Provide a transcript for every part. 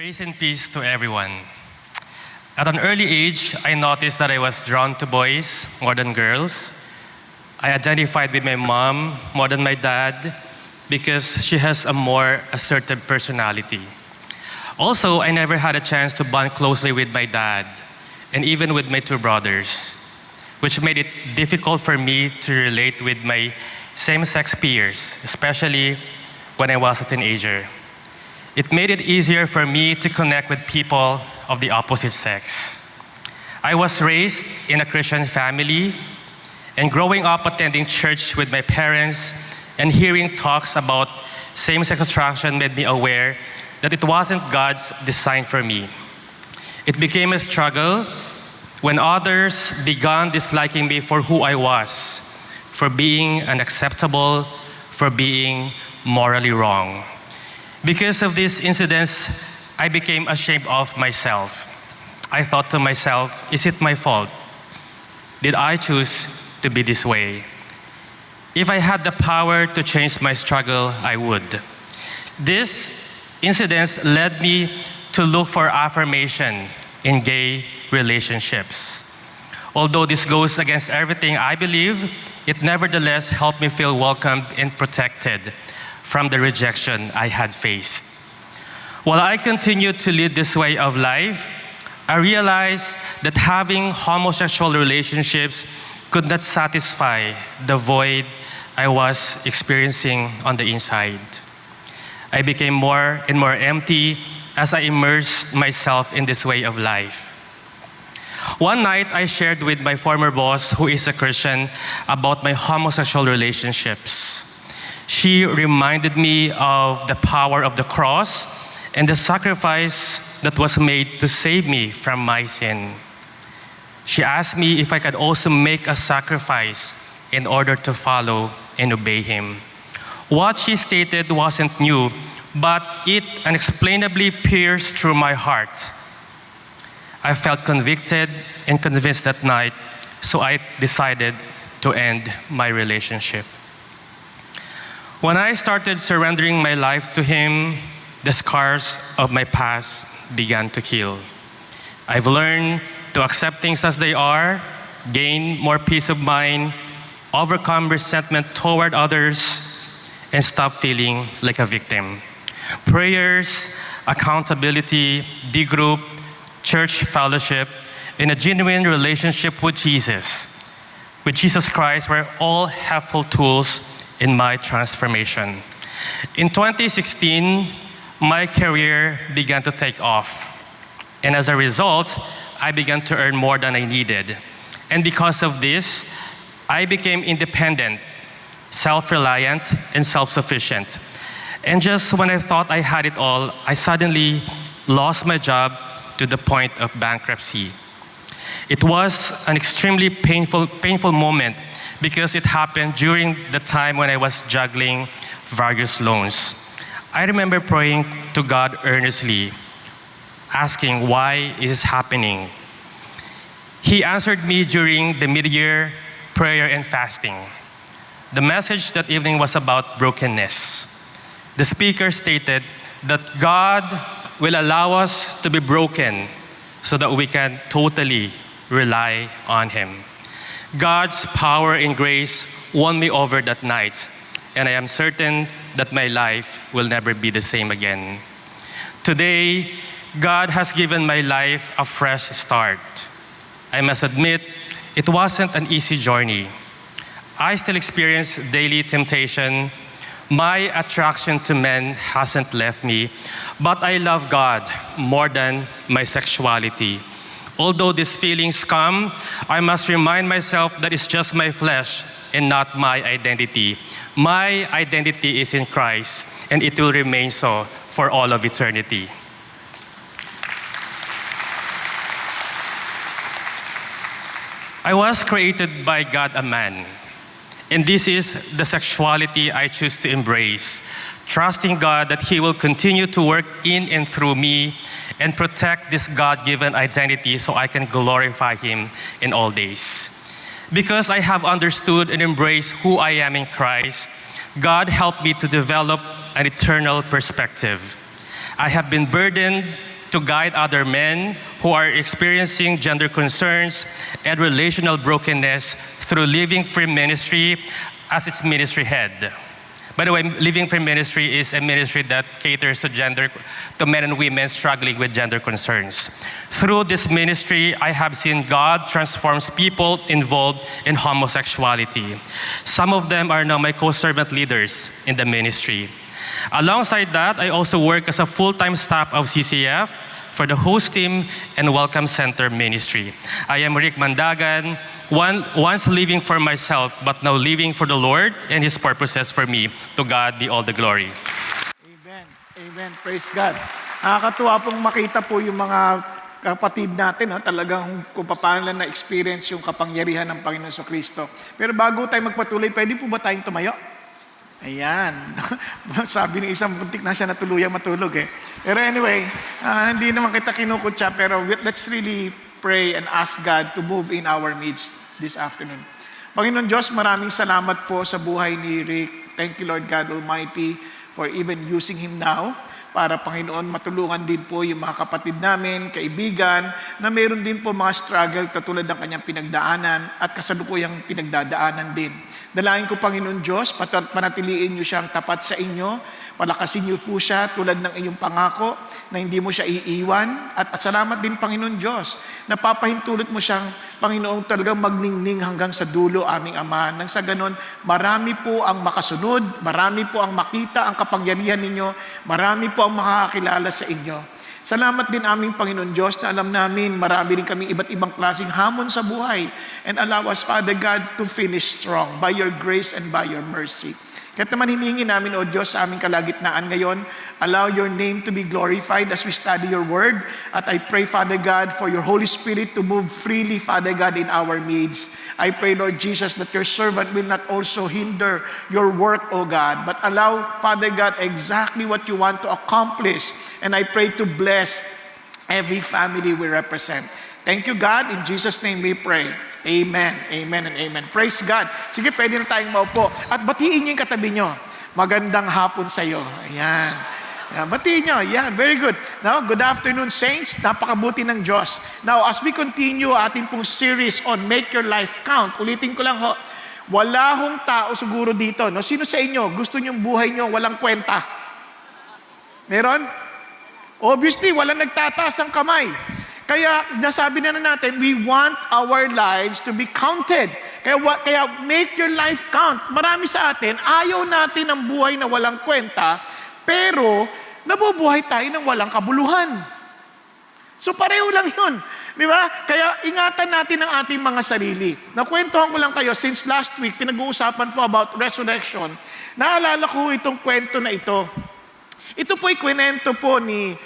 Grace and peace to everyone. At an early age, I noticed that I was drawn to boys more than girls. I identified with my mom more than my dad because she has a more assertive personality. Also, I never had a chance to bond closely with my dad and even with my two brothers, which made it difficult for me to relate with my same-sex peers, especially when I was a teenager. It made it easier for me to connect with people of the opposite sex. I was raised in a Christian family, and growing up attending church with my parents and hearing talks about same-sex attraction made me aware that it wasn't God's design for me. It became a struggle when others began disliking me for who I was, for being unacceptable, for being morally wrong. Because of these incidents, I became ashamed of myself. I thought to myself, is it my fault? Did I choose to be this way? If I had the power to change my struggle, I would. These incidents led me to look for affirmation in gay relationships. Although this goes against everything I believe, it nevertheless helped me feel welcomed and protected from the rejection I had faced. While I continued to lead this way of life, I realized that having homosexual relationships could not satisfy the void I was experiencing on the inside. I became more and more empty as I immersed myself in this way of life. One night, I shared with my former boss, who is a Christian, about my homosexual relationships. She reminded me of the power of the cross and the sacrifice that was made to save me from my sin. She asked me if I could also make a sacrifice in order to follow and obey him. What she stated wasn't new, but it unexplainably pierced through my heart. I felt convicted and convinced that night, so I decided to end my relationship. When I started surrendering my life to him, the scars of my past began to heal. I've learned to accept things as they are, gain more peace of mind, overcome resentment toward others, and stop feeling like a victim. Prayers, accountability, D-group, church fellowship, and a genuine relationship with Jesus Christ were all helpful tools in my transformation. In 2016, my career began to take off. And as a result, I began to earn more than I needed. And because of this, I became independent, self-reliant, and self-sufficient. And just when I thought I had it all, I suddenly lost my job to the point of bankruptcy. It was an extremely painful moment because it happened during the time when I was juggling various loans. I remember praying to God earnestly, asking why it is happening. He answered me during the mid-year prayer and fasting. The message that evening was about brokenness. The speaker stated that God will allow us to be broken so that we can totally rely on him. God's power and grace won me over that night, and I am certain that my life will never be the same again. Today, God has given my life a fresh start. I must admit, it wasn't an easy journey. I still experience daily temptation. My attraction to men hasn't left me, but I love God more than my sexuality. Although these feelings come, I must remind myself that it's just my flesh and not my identity. My identity is in Christ, and it will remain so for all of eternity. I was created by God a man, and this is the sexuality I choose to embrace, trusting God that he will continue to work in and through me and protect this God-given identity so I can glorify him in all days. Because I have understood and embraced who I am in Christ, God helped me to develop an eternal perspective. I have been burdened to guide other men who are experiencing gender concerns and relational brokenness through Living Free Ministry as its ministry head. By the way, Living Free Ministry is a ministry that caters to men and women struggling with gender concerns. Through this ministry, I have seen God transforms people involved in homosexuality. Some of them are now my co-servant leaders in the ministry. Alongside that, I also work as a full-time staff of CCF for the host team and Welcome Center ministry. I am Rick Mandagan, once living for myself, but now living for the Lord and His purposes for me. To God be all the glory. Amen. Amen. Praise God. Nakakatuwa pong makita po yung mga kapatid natin, talagang kung paano lang na-experience yung kapangyarihan ng Panginoon sa Kristo. Pero bago tayo magpatuloy, pwede po ba tayong tumayo? Ayan. Sabi ni isang muntik na siya natuluyang matulog eh. Pero anyway, hindi naman kita kinukutya, pero let's really pray and ask God to move in our midst this afternoon. Panginoon Diyos, maraming salamat po sa buhay ni Rick. Thank you, Lord God Almighty, for even using him now para, Panginoon, matulungan din po yung mga kapatid namin, kaibigan, na mayroon din po mga struggle katulad ng kanyang pinagdaanan at kasalukuyang pinagdadaanan din. Dalangin ko, Panginoon Diyos, panatiliin niyo siyang tapat sa inyo, palakasin niyo po siya tulad ng inyong pangako na hindi mo siya iiwan. At salamat din, Panginoon Diyos, na papahintulot mo siyang, Panginoon, talagang magningning hanggang sa dulo, aming Ama. Nang sa ganon, marami po ang makasunod, marami po ang makita ang kapangyarihan ninyo, marami po ang makakakilala sa inyo. Salamat din aming Panginoon Diyos na alam namin marami rin kami iba't ibang klaseng hamon sa buhay. And allow us, Father God, to finish strong by your grace and by your mercy. Kaya naman hinihingi namin, O Diyos, sa aming kalagitnaan ngayon, allow your name to be glorified as we study your word. At I pray, Father God, for your Holy Spirit to move freely, Father God, in our midst. I pray, Lord Jesus, that your servant will not also hinder your work, O God, but allow, Father God, exactly what you want to accomplish. And I pray to bless every family we represent. Thank you, God. In Jesus' name we pray. Amen, amen, and amen. Praise God. Sige, pwede na tayong maupo. At batiin niyo yung katabi niyo. Magandang hapon sa iyo. Ayan. Batiin niyo. Ayan, very good. Now, good afternoon, saints. Napakabuti ng Diyos. Now, as we continue ating pong series on Make Your Life Count, ulitin ko lang ho, wala hong tao siguro dito. No? Sino sa inyo, gusto niyong buhay niyo walang kwenta? Meron? Obviously, walang nagtataas ang kamay. Kaya nasabi na natin, we want our lives to be counted. Kaya make your life count. Marami sa atin, ayaw natin ng buhay na walang kwenta, pero nabubuhay tayo ng walang kabuluhan. So pareho lang yun. Di ba? Kaya ingatan natin ang ating mga sarili. Nakwentuhan ko lang kayo, since last week, pinag-uusapan po about resurrection. Naalala ko itong kwento na ito. Ito po ay kwento po ni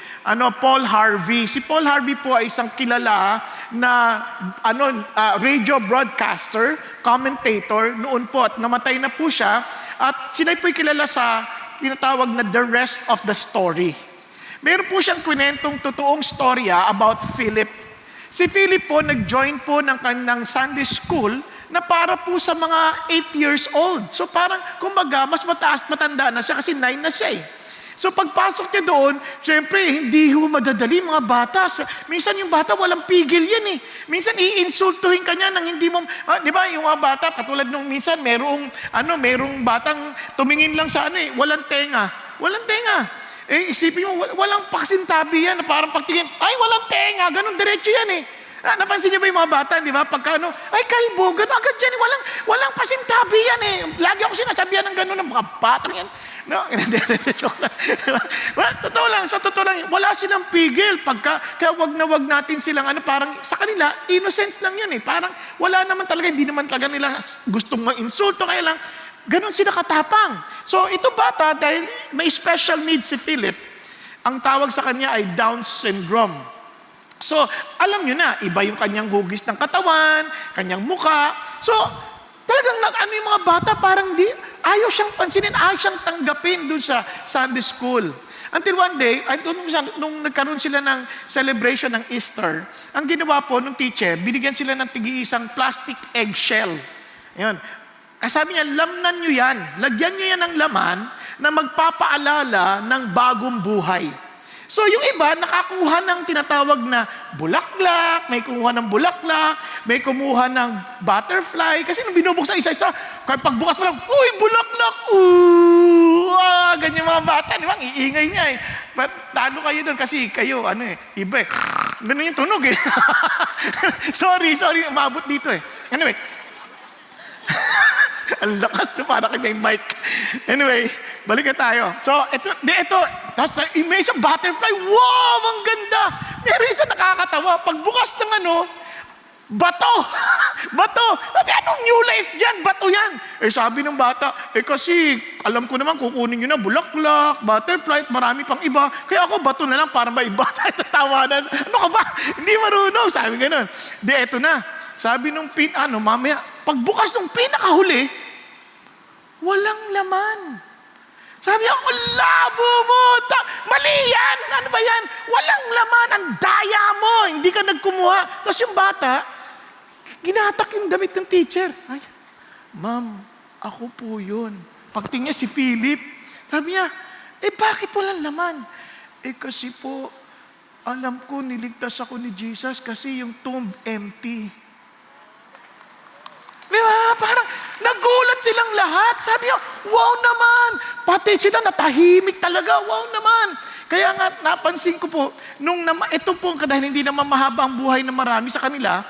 Paul Harvey. Si Paul Harvey po ay isang kilala na radio broadcaster, commentator noon po at namatay na po siya. At sila po ay kilala sa tinatawag na the rest of the story. Meron po siyang kwentong totoong storya about Philip. Si Philip po nag-join po ng kanyang Sunday school na para po sa mga 8 years old. So parang kumbaga mas matanda na siya kasi 9 na siya eh. So pagpasok niya doon, syempre, hindi ho madadali mga bata. Minsan yung bata walang pigil yan eh. Minsan iinsultuhin ka niya nang hindi mo, di ba, yung mga bata, katulad nung minsan, merong batang tumingin lang sa walang tenga. Walang tenga. Eh, isipin mo, walang paksintabi yan, na parang pagtingin, ay, walang tenga, ganun, diretso yan eh. Napansin niyo ba yung mga bata, di ba? Pagka ay kalbo, gano'n agad yan. Walang pasintabi yan eh. Lagi ako sinasabihan ng gano'n ng mga batang yan. No? Totoo lang, sa totoo lang, wala silang pigil. Kaya wag na wag natin silang parang sa kanila, innocence lang yun eh. Parang wala naman talaga, hindi naman talaga nila gustong ma-insulto, kaya lang, gano'n sila katapang. So ito bata, dahil may special needs si Philip, ang tawag sa kanya ay Down syndrome. So, alam nyo na, iba yung kanyang hugis ng katawan, kanyang muka. So, talagang yung mga bata parang ayaw siyang pansinin, ayaw siyang tanggapin dun sa Sunday school. Until one day, nung nagkaroon sila ng celebration ng Easter, ang ginawa po ng teacher, binigyan sila ng tig-iisang plastic eggshell. Ayun. Kasabi niya, lamnan nyo yan. Lagyan nyo yan ng laman na magpapaalala ng bagong buhay. So yung iba, nakakuha ng tinatawag na bulaklak, may kumuha ng bulaklak, may kumuha ng butterfly. Kasi nung binubuksan isa-isa, kahit pagbukas pa lang, uy, bulaklak! Ganyan mga bata, di ba? Ang iingay niya eh. But talo kayo doon kasi kayo, iba eh. Ganun yung tunog eh. sorry, umabot dito eh. Anyway, ang lakas to, para kay may mic. Anyway, balik na tayo. So, ito, tapos na image of butterfly. Wow, ang ganda. Pero isa nakakatawa. Pagbukas ng bato. Bato. Sabi, anong new life dyan? Bato yan. Sabi ng bata, kasi alam ko naman kukunin nyo na bulaklak, butterfly, marami pang iba. Kaya ako bato na lang para maiba. Sabi, tatawanan. Ano ka ba? Hindi marunong. Sabi ganun. Eto na. Sabi nung mamaya, pagbukas nung pinakahuli, walang laman. Sabi niya, labo mo! Mali yan! Ano ba yan? Walang laman! Ang daya mo! Hindi ka nagkumuha. Tapos yung bata, ginatak yung damit ng teacher. Sabi niya, Ma'am, ako po yun. Pagtingin niya si Philip, sabi niya, bakit walang laman? Kasi po, alam ko, niligtas ako ni Jesus kasi yung tomb empty. Diba? Parang nagulat silang lahat. Sabi niya, wow naman. Pati sila natahimik talaga. Wow naman. Kaya nga napansin ko po, ito po, dahil hindi naman mahaba ang buhay na marami sa kanila,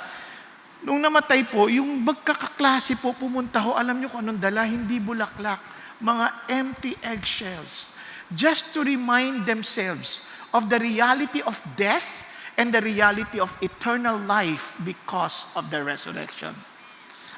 nung namatay po, yung magkakaklase po pumunta ho, alam niyo kung anong dala? Hindi bulaklak. Mga empty eggshells. Just to remind themselves of the reality of death and the reality of eternal life because of the resurrection.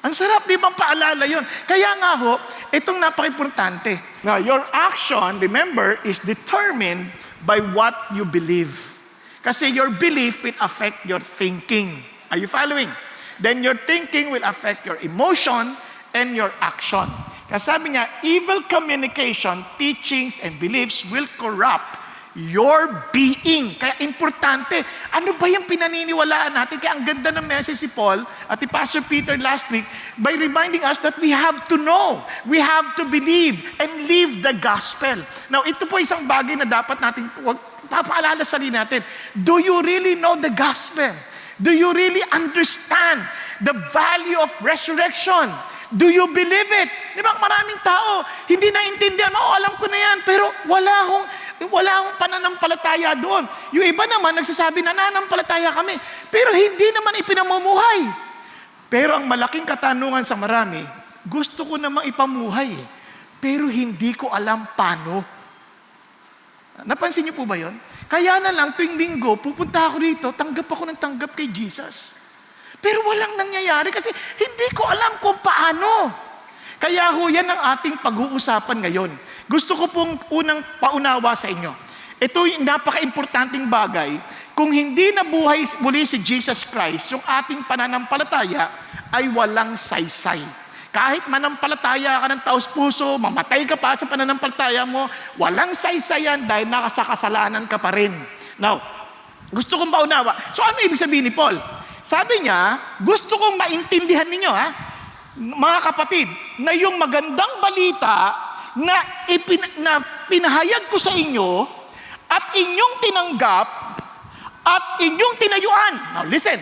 Ang sarap, di bang paalala yun? Kaya nga ho, itong napaka-importante. Now, your action, remember, is determined by what you believe. Kasi your belief will affect your thinking. Are you following? Then your thinking will affect your emotion and your action. Kasi sabi niya, evil communication, teachings, and beliefs will corrupt your being. Kaya importante, ano ba yung pinaniniwalaan natin? Kaya ang ganda ng message si Paul at ni Pastor Peter last week by reminding us that we have to know, we have to believe, and live the gospel. Now, ito po isang bagay na dapat natin papaalala sa sarili natin. Do you really know the gospel? Do you really understand the value of resurrection? Do you believe it? Di ba, maraming tao, hindi naintindihan, alam ko na yan, pero wala akong pananampalataya doon. Yung iba naman, nagsasabi na nananampalataya kami, pero hindi naman ipinamumuhay. Pero ang malaking katanungan sa marami, gusto ko namang ipamuhay, pero hindi ko alam paano. Napansin niyo po ba yun? Kaya na lang, tuwing linggo, pupunta ako dito, tanggap ako ng tanggap kay Jesus. Pero walang nangyayari kasi hindi ko alam kung paano. Kaya ho, yan ang ating pag-uusapan ngayon. Gusto ko pong unang paunawa sa inyo. Ito yung napaka-importanting bagay. Kung hindi nabuhay muli si Jesus Christ, yung ating pananampalataya ay walang saysay. Kahit manampalataya ka ng taos-puso, mamatay ka pa sa pananampalataya mo, walang saysayan dahil nakasa kasalanan ka pa rin. Now, gusto kong paunawa. So ano ibig sabihin ni Paul? Sabi niya, gusto kong maintindihan ninyo, mga kapatid, na yung magandang balita na pinahayag ko sa inyo at inyong tinanggap at inyong tinayuan. Now listen,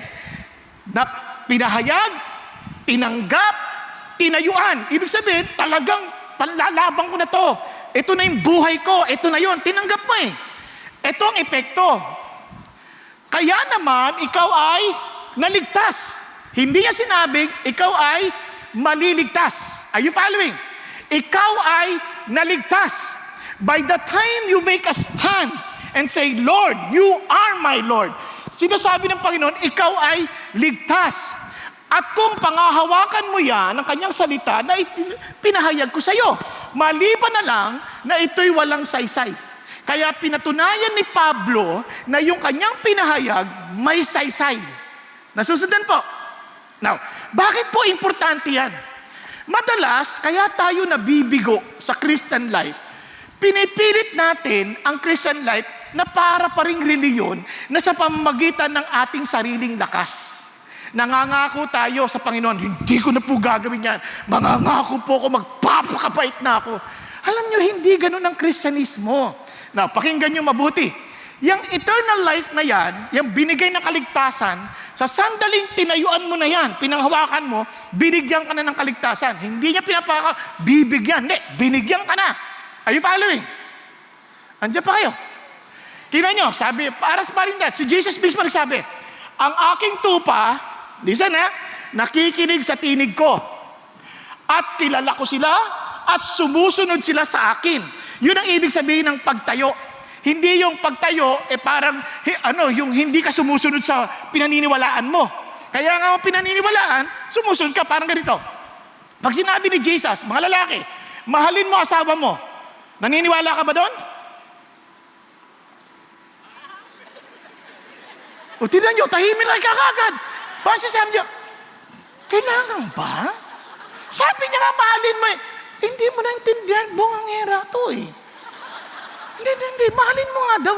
na pinahayag, tinanggap, tinayuan. Ibig sabihin, talagang panlalabang ko na to. Ito na yung buhay ko, ito na yon. Tinanggap mo eh. Ito ang epekto. Kaya naman, ikaw ay naligtas. Hindi niya sinabing, ikaw ay maliligtas. Are you following? Ikaw ay naligtas. By the time you make a stand and say, Lord, you are my Lord. Sinasabi ng Panginoon, ikaw ay ligtas. At kung pangahawakan mo yan, ang kanyang salita, na pinahayag ko sa iyo, maliban na lang na ito'y walang saysay. Kaya pinatunayan ni Pablo na yung kanyang pinahayag may saysay. Nasusundan po. Now, bakit po importante yan? Madalas, kaya tayo nabibigo sa Christian life, pinipilit natin ang Christian life na para pa ring reliyon na sa pamamagitan ng ating sariling lakas. Nangangako tayo sa Panginoon, hindi ko na po gagawin yan. Mangangako po ako, magpapakabait na ako. Alam nyo, hindi ganun ang Kristyanismo. Now, pakinggan nyo mabuti. Yung eternal life na yan, yung binigay na kaligtasan, sa sandaling tinayuan mo na yan, pinanghawakan mo, binigyan ka na ng kaligtasan. Hindi niya bibigyan. Hindi, binigyan ka na. Are you following? Andiyan pa kayo. Tingnan nyo, sabi, para sa parindat, si Jesus mismo nagsabi, ang aking tupa, listen nakikinig sa tinig ko. At kilala ko sila, at sumusunod sila sa akin. Yun ang ibig sabihin ng pagtayo. Hindi yung pagtayo, parang, yung hindi ka sumusunod sa pinaniniwalaan mo. Kaya nga ang pinaniniwalaan, sumusunod ka, parang ganito. Pag sinabi ni Jesus, mga lalaki, mahalin mo asawa mo, naniniwala ka ba doon? O tignan nyo, tahimin lang ka kagad. Bakit sabi niya, kailangan ba? Sabi niya nga, mahalin mo Hindi mo naintindihan, bungangera to Hindi, mahalin mo nga daw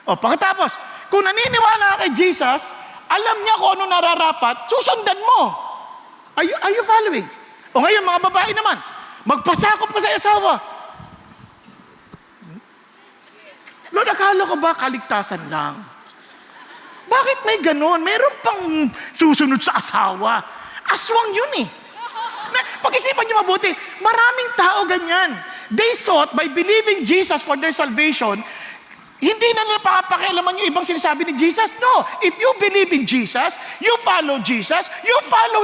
O pagkatapos, kung naniniwala ka kay Jesus, alam niya kung ano nararapat, susundan mo. Are you following? O ngayon, mga babae naman, magpasakop ka sa asawa. Lord, akala ko ba kaligtasan lang? Bakit may ganon? Meron pang susunod sa asawa. Aswang yun Pag-isipan niyo mabuti, maraming tao ganyan. They thought by believing Jesus for their salvation, hindi na napapakialaman yung ibang sinasabi ni Jesus. No, if you believe in Jesus, you follow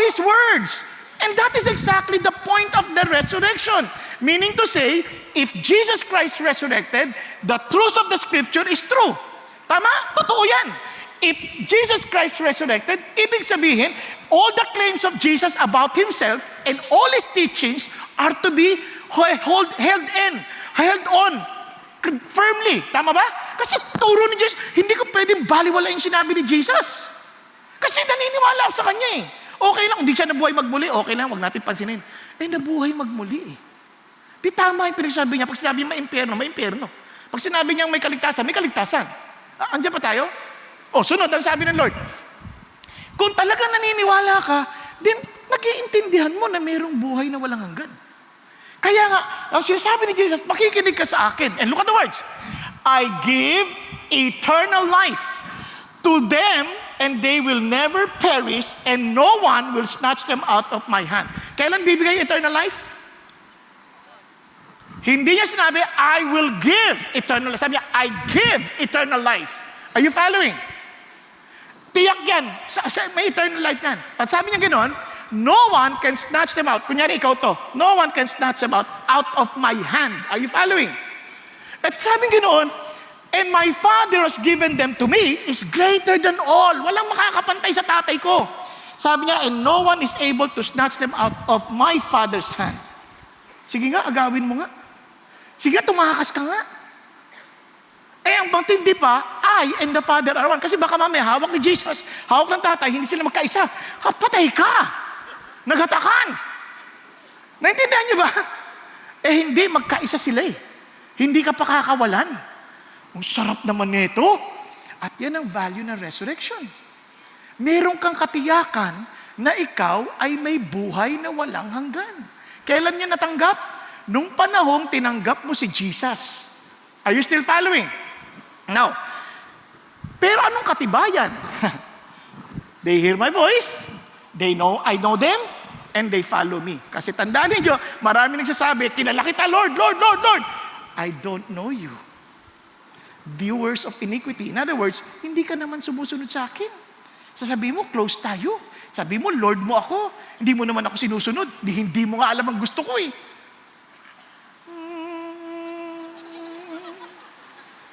His words. And that is exactly the point of the resurrection. Meaning to say, if Jesus Christ resurrected, the truth of the scripture is true. Tama? Totoo yan. If Jesus Christ resurrected, ibig sabihin, all the claims of Jesus about Himself and all His teachings are to be held on firmly. Tama ba? Kasi turo ni Jesus, hindi ko pwedeng baliwala yung sinabi ni Jesus. Kasi naniniwala ako sa Kanya Okay lang, hindi siya nabuhay magmuli, okay lang, wag natin pansinin. Nabuhay magmuli Di tama yung pinagsabi niya. Pag sinabi may impyerno, may impyerno. Pag sinabi niya may kaligtasan, may kaligtasan. Andiyan pa tayo? Sunod, ang sabi ng Lord, kung talagang naniniwala ka, then nag-iintindihan mo na mayroong buhay na walang hanggan. Kaya nga, ang sinasabi ni Jesus, makikinig ka sa akin. And look at the words. I give eternal life to them, and they will never perish, and no one will snatch them out of my hand. Kailan bibigay eternal life? Hindi niya sinabi, I will give eternal life. Sabi niya, I give eternal life. Are you following? Tiyak yan. May eternal life yan. At sabi niya ganoon, no one can snatch them out. Kunyari ikaw to. No one can snatch them out of my hand. Are you following? At sabi ganoon, and my Father has given them to me is greater than all. Walang makakapantay sa tatay ko. Sabi niya, and no one is able to snatch them out of my Father's hand. Sige nga, agawin mo nga. Sige, tumakas ka nga. Ang matindi pa, I and the Father are one. Kasi baka mamaya, hawak ni Jesus, hawak ng tatay, hindi sila magkaisa. Patay ka! Naghatakan! Naintindihan niyo ba? Hindi, magkaisa sila Hindi ka pa kakawalan. Ang sarap naman nito. At yan ang value ng resurrection. Meron kang katiyakan na ikaw ay may buhay na walang hanggan. Kailan niya natanggap? Nung panahong tinanggap mo si Jesus. Are you still following? Now, pero anong katibayan? They hear my voice, I know them, and they follow me. Kasi tandaan niyo, marami nagsasabi, kilala kita, Lord, Lord, Lord, Lord. I don't know you. Doers of iniquity. In other words, hindi ka naman sumusunod sa akin. Sasabihin mo, close tayo. Sabi mo, Lord mo ako. Hindi mo naman ako sinusunod. Hindi mo nga alam ang gusto ko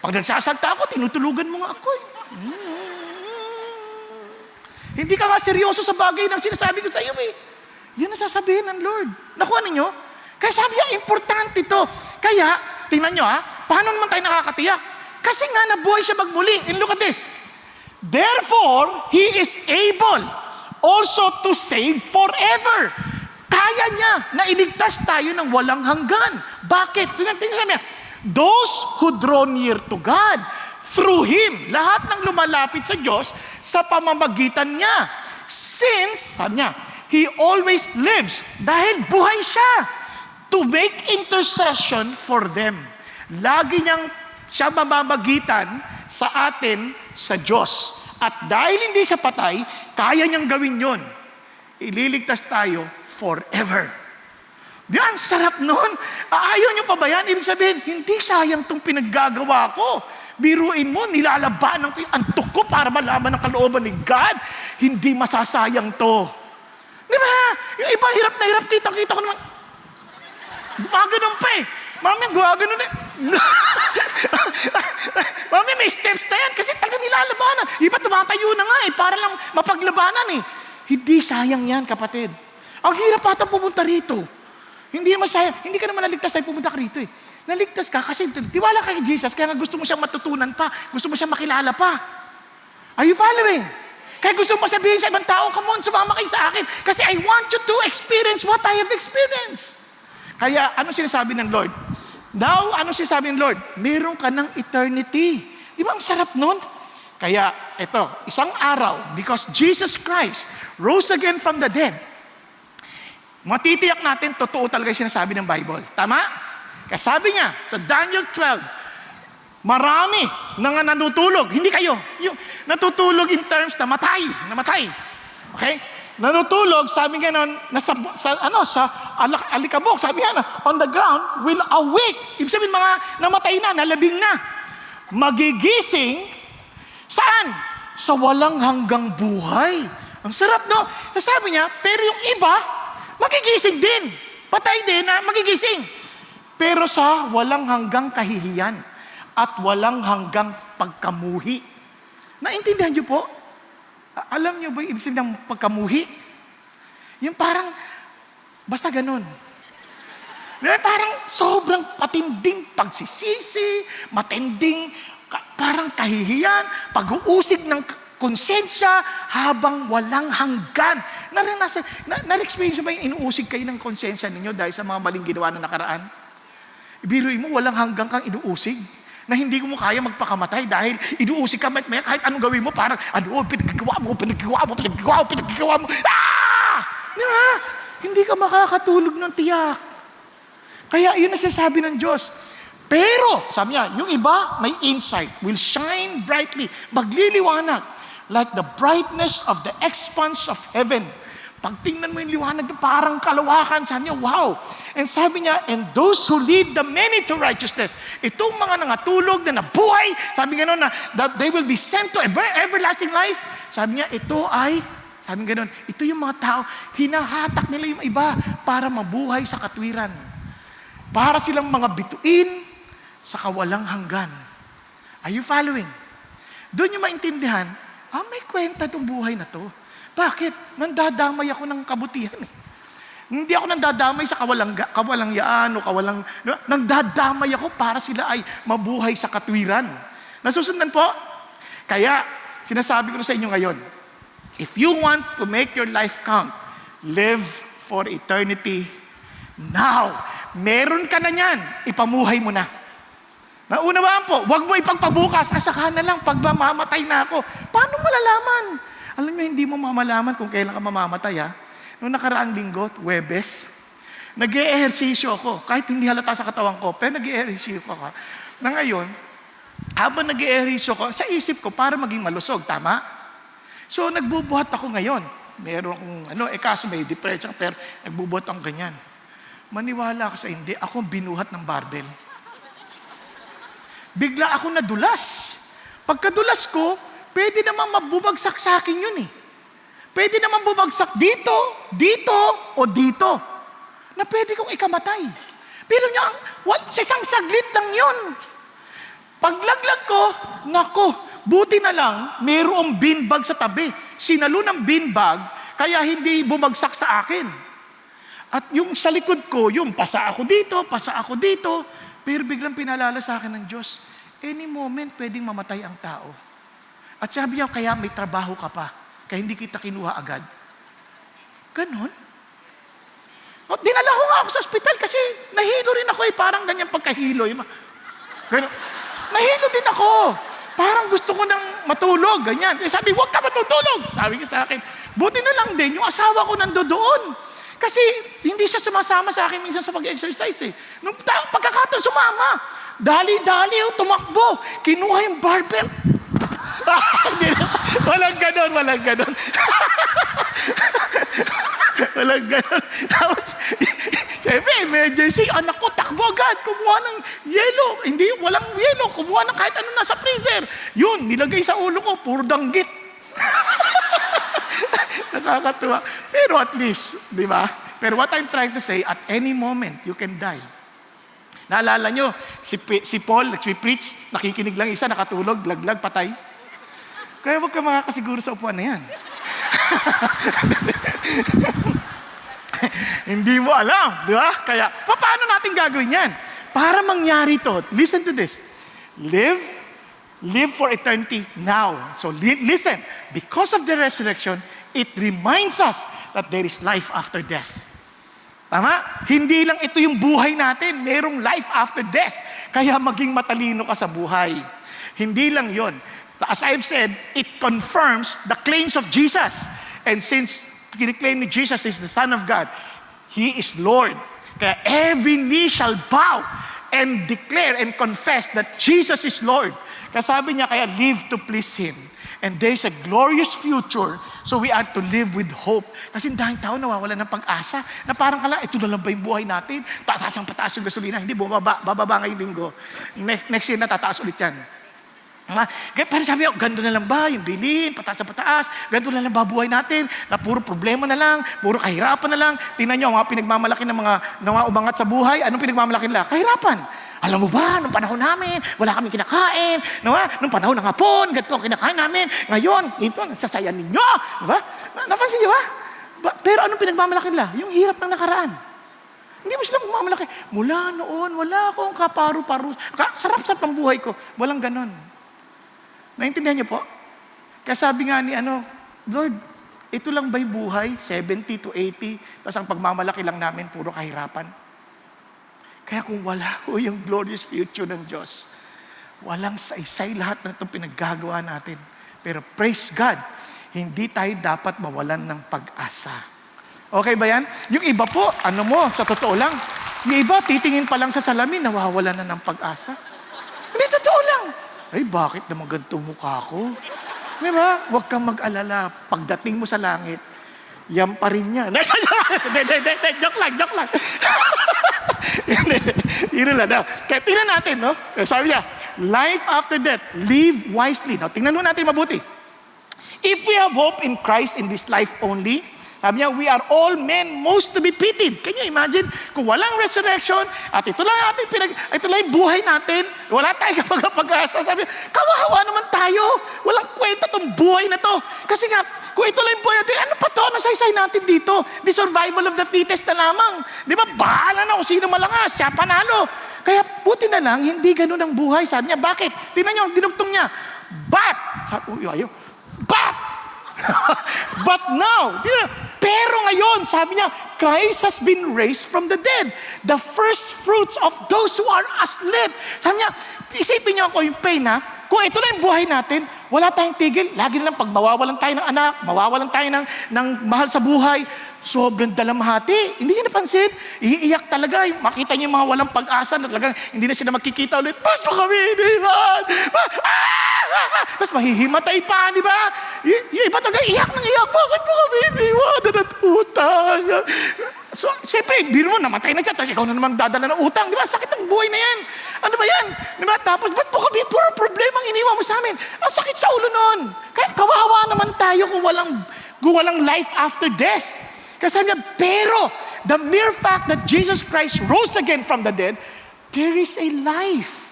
Pag nagsasagta ako, tinutulugan mo nga ako Hindi ka nga seryoso sa bagay ng sinasabi ko sa iyo Yan ang sasabihin ng Lord. Nakuha ninyo? Kaya sabi niya, importante ito. Kaya, tingnan nyo paano naman tayo nakakatiyak? Kasi nga nabuhay siya magmuli. And look at this. Therefore, He is able also to save forever. Kaya niya na iligtas tayo ng walang hanggan. Bakit? Tingnan niya. Those who draw near to God through Him. Lahat ng lumalapit sa Diyos sa pamamagitan niya. Since, sabi niya, He always lives. Dahil buhay siya. To make intercession for them. Lagi niyang siya mamamagitan sa atin sa Diyos. At dahil hindi siya patay, kaya niyang gawin yon. Ililigtas tayo forever. Di ang sarap nun. Ayaw niyo pa ba yan? Ibig sabihin, hindi sayang tong pinaggagawa ko. Biruin mo, nilalabanan ko yung antok ko para malaman ang kalooban ni God. Hindi masasayang to. Di ba? Yung iba, hirap na hirap. Kita ko naman. Gumaganon pa eh. Mami, gumaganon eh. Mami, may steps na yan kasi talaga nilalabanan. Iba tumatayo na nga eh, para lang mapaglabanan eh. Hindi sayang yan, kapatid. Ang hirap ata pumunta rito. Hindi masaya. Hindi ka naman naligtas tayo pumunta ka rito eh. Naligtas ka kasi tiwala ka kay Jesus, kaya nga gusto mo siyang matutunan pa. Gusto mo siyang makilala pa. Are you following? Kaya gusto mo sabihin sa ibang tao, come on, sumama kayo sa akin. Kasi I want you to experience what I have experienced. Kaya ano sinasabi ng Lord? Now, ano sinasabi ng Lord? Meron ka ng eternity. Di ba ang sarap nun? Kaya ito, isang araw, because Jesus Christ rose again from the dead, matitiyak natin, totoo talaga yung sinasabi ng Bible. Tama? Kaya sabi niya, sa Daniel 12, marami na natutulog. Hindi kayo. Yung natutulog in terms na namatay. Okay? Natutulog, sabi nga nun, sa alikabok, sabi nga on the ground, will awake. Ibig sabihin, mga namatay na, nalabing na. Magigising, saan? Sa walang hanggang buhay. Ang sarap, no? Sabi niya, pero yung iba, magigising din. Patay din na magigising. Pero sa walang hanggang kahihiyan at walang hanggang pagkamuhi. Naintindihan niyo po? Alam niyo ba yung ibig sabihin ng pagkamuhi? Yung parang, basta ganun. Parang sobrang patinding pagsisisi, matinding, parang kahihiyan, pag-uusig ng konsensya habang walang hanggan. Na-experience ba yung inuusig kayo ng konsensya ninyo dahil sa mga maling ginawa na nakaraan? Ibiruin mo, walang hanggang kang inuusig na hindi mo kaya magpakamatay dahil inuusig ka maya kahit anong gawin mo, parang, pinagagawa mo. Diba? Hindi ka makakatulog ng tiyak. Kaya yun ang sinasabi ng Diyos. Pero, sabi niya, yung iba, may insight, will shine brightly, magliliwanag, like the brightness of the expanse of heaven. Pag tingnan mo yung liwanag, parang kalawakan, sabi niya, wow. And sabi niya, and those who lead the many to righteousness, itong mga nangatulog na nabuhay, sabi nga nun, that they will be sent to everlasting life. Sabi niya, sabi nga nun, ito yung mga tao, hinahatak nila yung iba para mabuhay sa katwiran. Para silang mga bituin sa kawalang hanggan. Are you following? Doon yung maintindihan, may kwenta itong buhay na to. Bakit? Nandadamay ako ng kabutihan eh. Hindi ako nandadamay sa kawalangyaan o nandadamay ako para sila ay mabuhay sa katwiran. Nasusundan po? Kaya, sinasabi ko na sa inyo ngayon, if you want to make your life count, live for eternity now. Meron ka na yan, ipamuhay mo na. Naunawaan po, huwag mo ipagpabukas, saka na lang pag mamamatay na ako. Paano malalaman? Alam niyo, hindi mo mamalaman kung kailan ka mamamatay ha. Noong nakaraang linggo, Huwebes, nag-e-ehersisyo ako. Kahit hindi halata sa katawan ko, pero nag-e-ehersisyo ko. Na ngayon, habang nag-e-ehersisyo ko, sa isip ko, para maging malusog, tama? So, nagbubuhat ako ngayon. Meron akong, kaso may depression, pero nagbubuhat akong ganyan. Maniwala ka sa hindi, ako binuhat ng barbell. Bigla ako nadulas. Pagkadulas ko, pwede naman mabubagsak sa akin yun eh. Pwede naman bubagsak dito, o dito. Na pwede kong ikamatay. Pero sa isang saglit lang yun. Paglaglag ko, buti na lang, mayroong beanbag sa tabi. Sinalo ng beanbag, kaya hindi bumagsak sa akin. At yung sa likod ko, pasa ako dito, pero biglang pinalala sa akin ng Diyos, any moment pwedeng mamatay ang tao. At sabi niya, kaya may trabaho ka pa, kaya hindi kita kinuha agad. Ganon. Dinala ko nga ako sa ospital kasi nahilo rin ako parang ganyan pagkahilo. Ganon. Nahilo din ako. Parang gusto ko nang matulog, ganyan. Sabi, huwag ka matutulog. Sabi niya sa akin, buti na lang din, yung asawa ko nandoon. Kasi hindi siya sumasama sa akin minsan sa pag-exercise eh. Nung pagkakataon, sumama. Dali-dali, tumakbo. Kinuha yung barbell. Walang ganon, walang ganon. Walang ganon. Tapos, siyempre, emergency, anak ko, takbo agad. Kumuha ng yelo. Hindi, walang yelo. Kumuha ng kahit ano nasa freezer. Yun, nilagay sa ulo ko, puro danggit. Nakakatuwa. Pero at least, di ba? Pero what I'm trying to say, at any moment, you can die. Naalala nyo, si Paul, nag-preach, nakikinig lang isa, nakatulog, laglag, patay. Kaya huwag ka makakasiguro sa upuan na yan. Hindi mo alam, di ba? Kaya, paano natin gagawin yan? Para mangyari to, listen to this. Live for eternity now. So listen, because of the resurrection, it reminds us that there is life after death. Tama? Hindi lang ito yung buhay natin, merong life after death. Kaya maging matalino ka sa buhay. Hindi lang yon. As I've said, it confirms the claims of Jesus. And since kiniklaim ni Jesus is the Son of God, He is Lord. Kaya every knee shall bow and declare and confess that Jesus is Lord. Kaya sabi niya, kaya live to please Him. And there's a glorious future, so we are to live with hope. Kasi dahil tao nawawala ng pag-asa, na parang kala, ito na lang ba yung buhay natin? Tataas ang pataas yung gasolina, hindi bababa ngayong linggo. Next year na tataas ulit yan. Kaya parang sabi ko, ganito na lang ba yung bilhin, pataas na pataas, ganito na lang ba buhay natin, na puro problema na lang, puro kahirapan na lang. Tingnan nyo, ang mga pinagmamalaki ng mga umangat sa buhay, anong pinagmamalaki nila? Kahirapan. Alam mo ba, nung panahon namin, wala kaming kinakain. Nung panahon ng hapon, ganito ang kinakain namin. Ngayon, ito ang sasayan ninyo. Diba? Napansin niyo ba? Pero anong pinagmamalaki nila? Yung hirap ng nakaraan. Hindi mo sila magmamalaki. Mula noon, wala akong kaparu-paru. Sarap-sarap ang buhay ko. Walang ganon. Naintindihan niyo po? Kaya sabi nga ni Lord, ito lang ba yung buhay? 70 to 80, tapos ang pagmamalaki lang namin, puro kahirapan. Kaya kung wala ko yung glorious future ng Diyos, walang saysay lahat na itong pinaggagawa natin. Pero praise God, hindi tayo dapat mawalan ng pag-asa. Okay ba yan? Yung iba po, sa totoo lang, yung iba, titingin pa lang sa salamin, nawawalan na ng pag-asa. Hindi, totoo lang. Ay, bakit naman ganito mukha ko? Di ba? Huwag kang mag-alala. Pagdating mo sa langit, yan pa rin yan. Joke lang. Yun lang. Kaya tingnan natin, no? Sabi niya, life after death, live wisely. Now, tingnan natin mabuti. If we have hope in Christ in this life only, sabi niya, we are all men most to be pitied. Can you imagine? Kung walang resurrection, at ito lang yung buhay natin, wala tayong pag-asa. Sabi niya, kawawa naman tayo. Walang kwenta tong buhay na to. Kasi nga, kung ito lang yung buhay natin, ano pa to? Ano saysay natin dito? The survival of the fittest na lamang. Di ba? Bahala na kung sino malakas. Siya panalo. Kaya buti na lang, hindi ganun ang buhay. Sabi niya, bakit? Tingnan niyo, dinugtong niya. But now, pero ngayon, sabi niya, Christ has been raised from the dead. The first fruits of those who are asleep. Sabi niya, isipin niyo ako yung pain kung ito na yung buhay natin, wala tayong tigil. Lagi na lang pag mawawalan tayo ng anak, mawawalan tayo ng mahal sa buhay, sobrang dalamhati. Hindi niyo napansin? Iiyak talaga. Makita niyo yung mga walang pag-asa na talagang hindi na sila magkikita ulit. Ba't pa kami iniwan? Tapos mahihimatay pa, di ba? Yung iba talaga iyak ng iyak. Bakit pa kami iniwan? At utang. So, siyempre, biro mo, namatay na siya. Tapos ikaw na naman dadala ng utang. Di ba? Sakit ng buhay na yan. Ano ba yan? Di ba? Tapos, ba't po kami puro problema ang iniwan mo sa amin? Ang sakit sa ulo nun. Kaya kawawa naman tayo kung walang life after death. Kasi sabi niya, pero the mere fact that Jesus Christ rose again from the dead, there is a life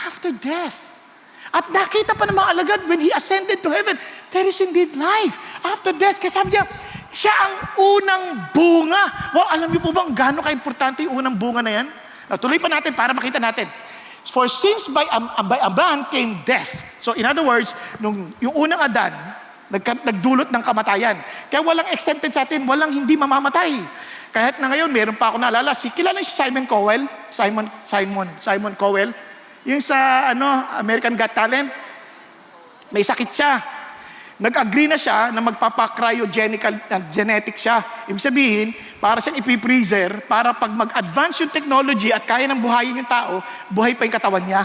after death. At nakita pa ng mga alagad when He ascended to heaven, there is indeed life after death. Kaya sabi niya, siya ang unang bunga. Wow, alam niyo po ba gaano ka-importante yung unang bunga na yan? Tuloy pa natin para makita natin. For since by a man came death. So in other words, yung unang Adan, nagdulot ng kamatayan. Kaya walang exempted sa atin, walang hindi mamamatay. Kahit na ngayon, meron pa ako naalala, kilala si Simon Cowell? Simon Cowell. Yung sa American Got Talent, may sakit siya. Nag-agree na siya na genetic siya. Ibig sabihin, para siyang ipipreserve, para pag mag-advance yung technology at kaya ng buhayin yung tao, buhay pa yung katawan niya.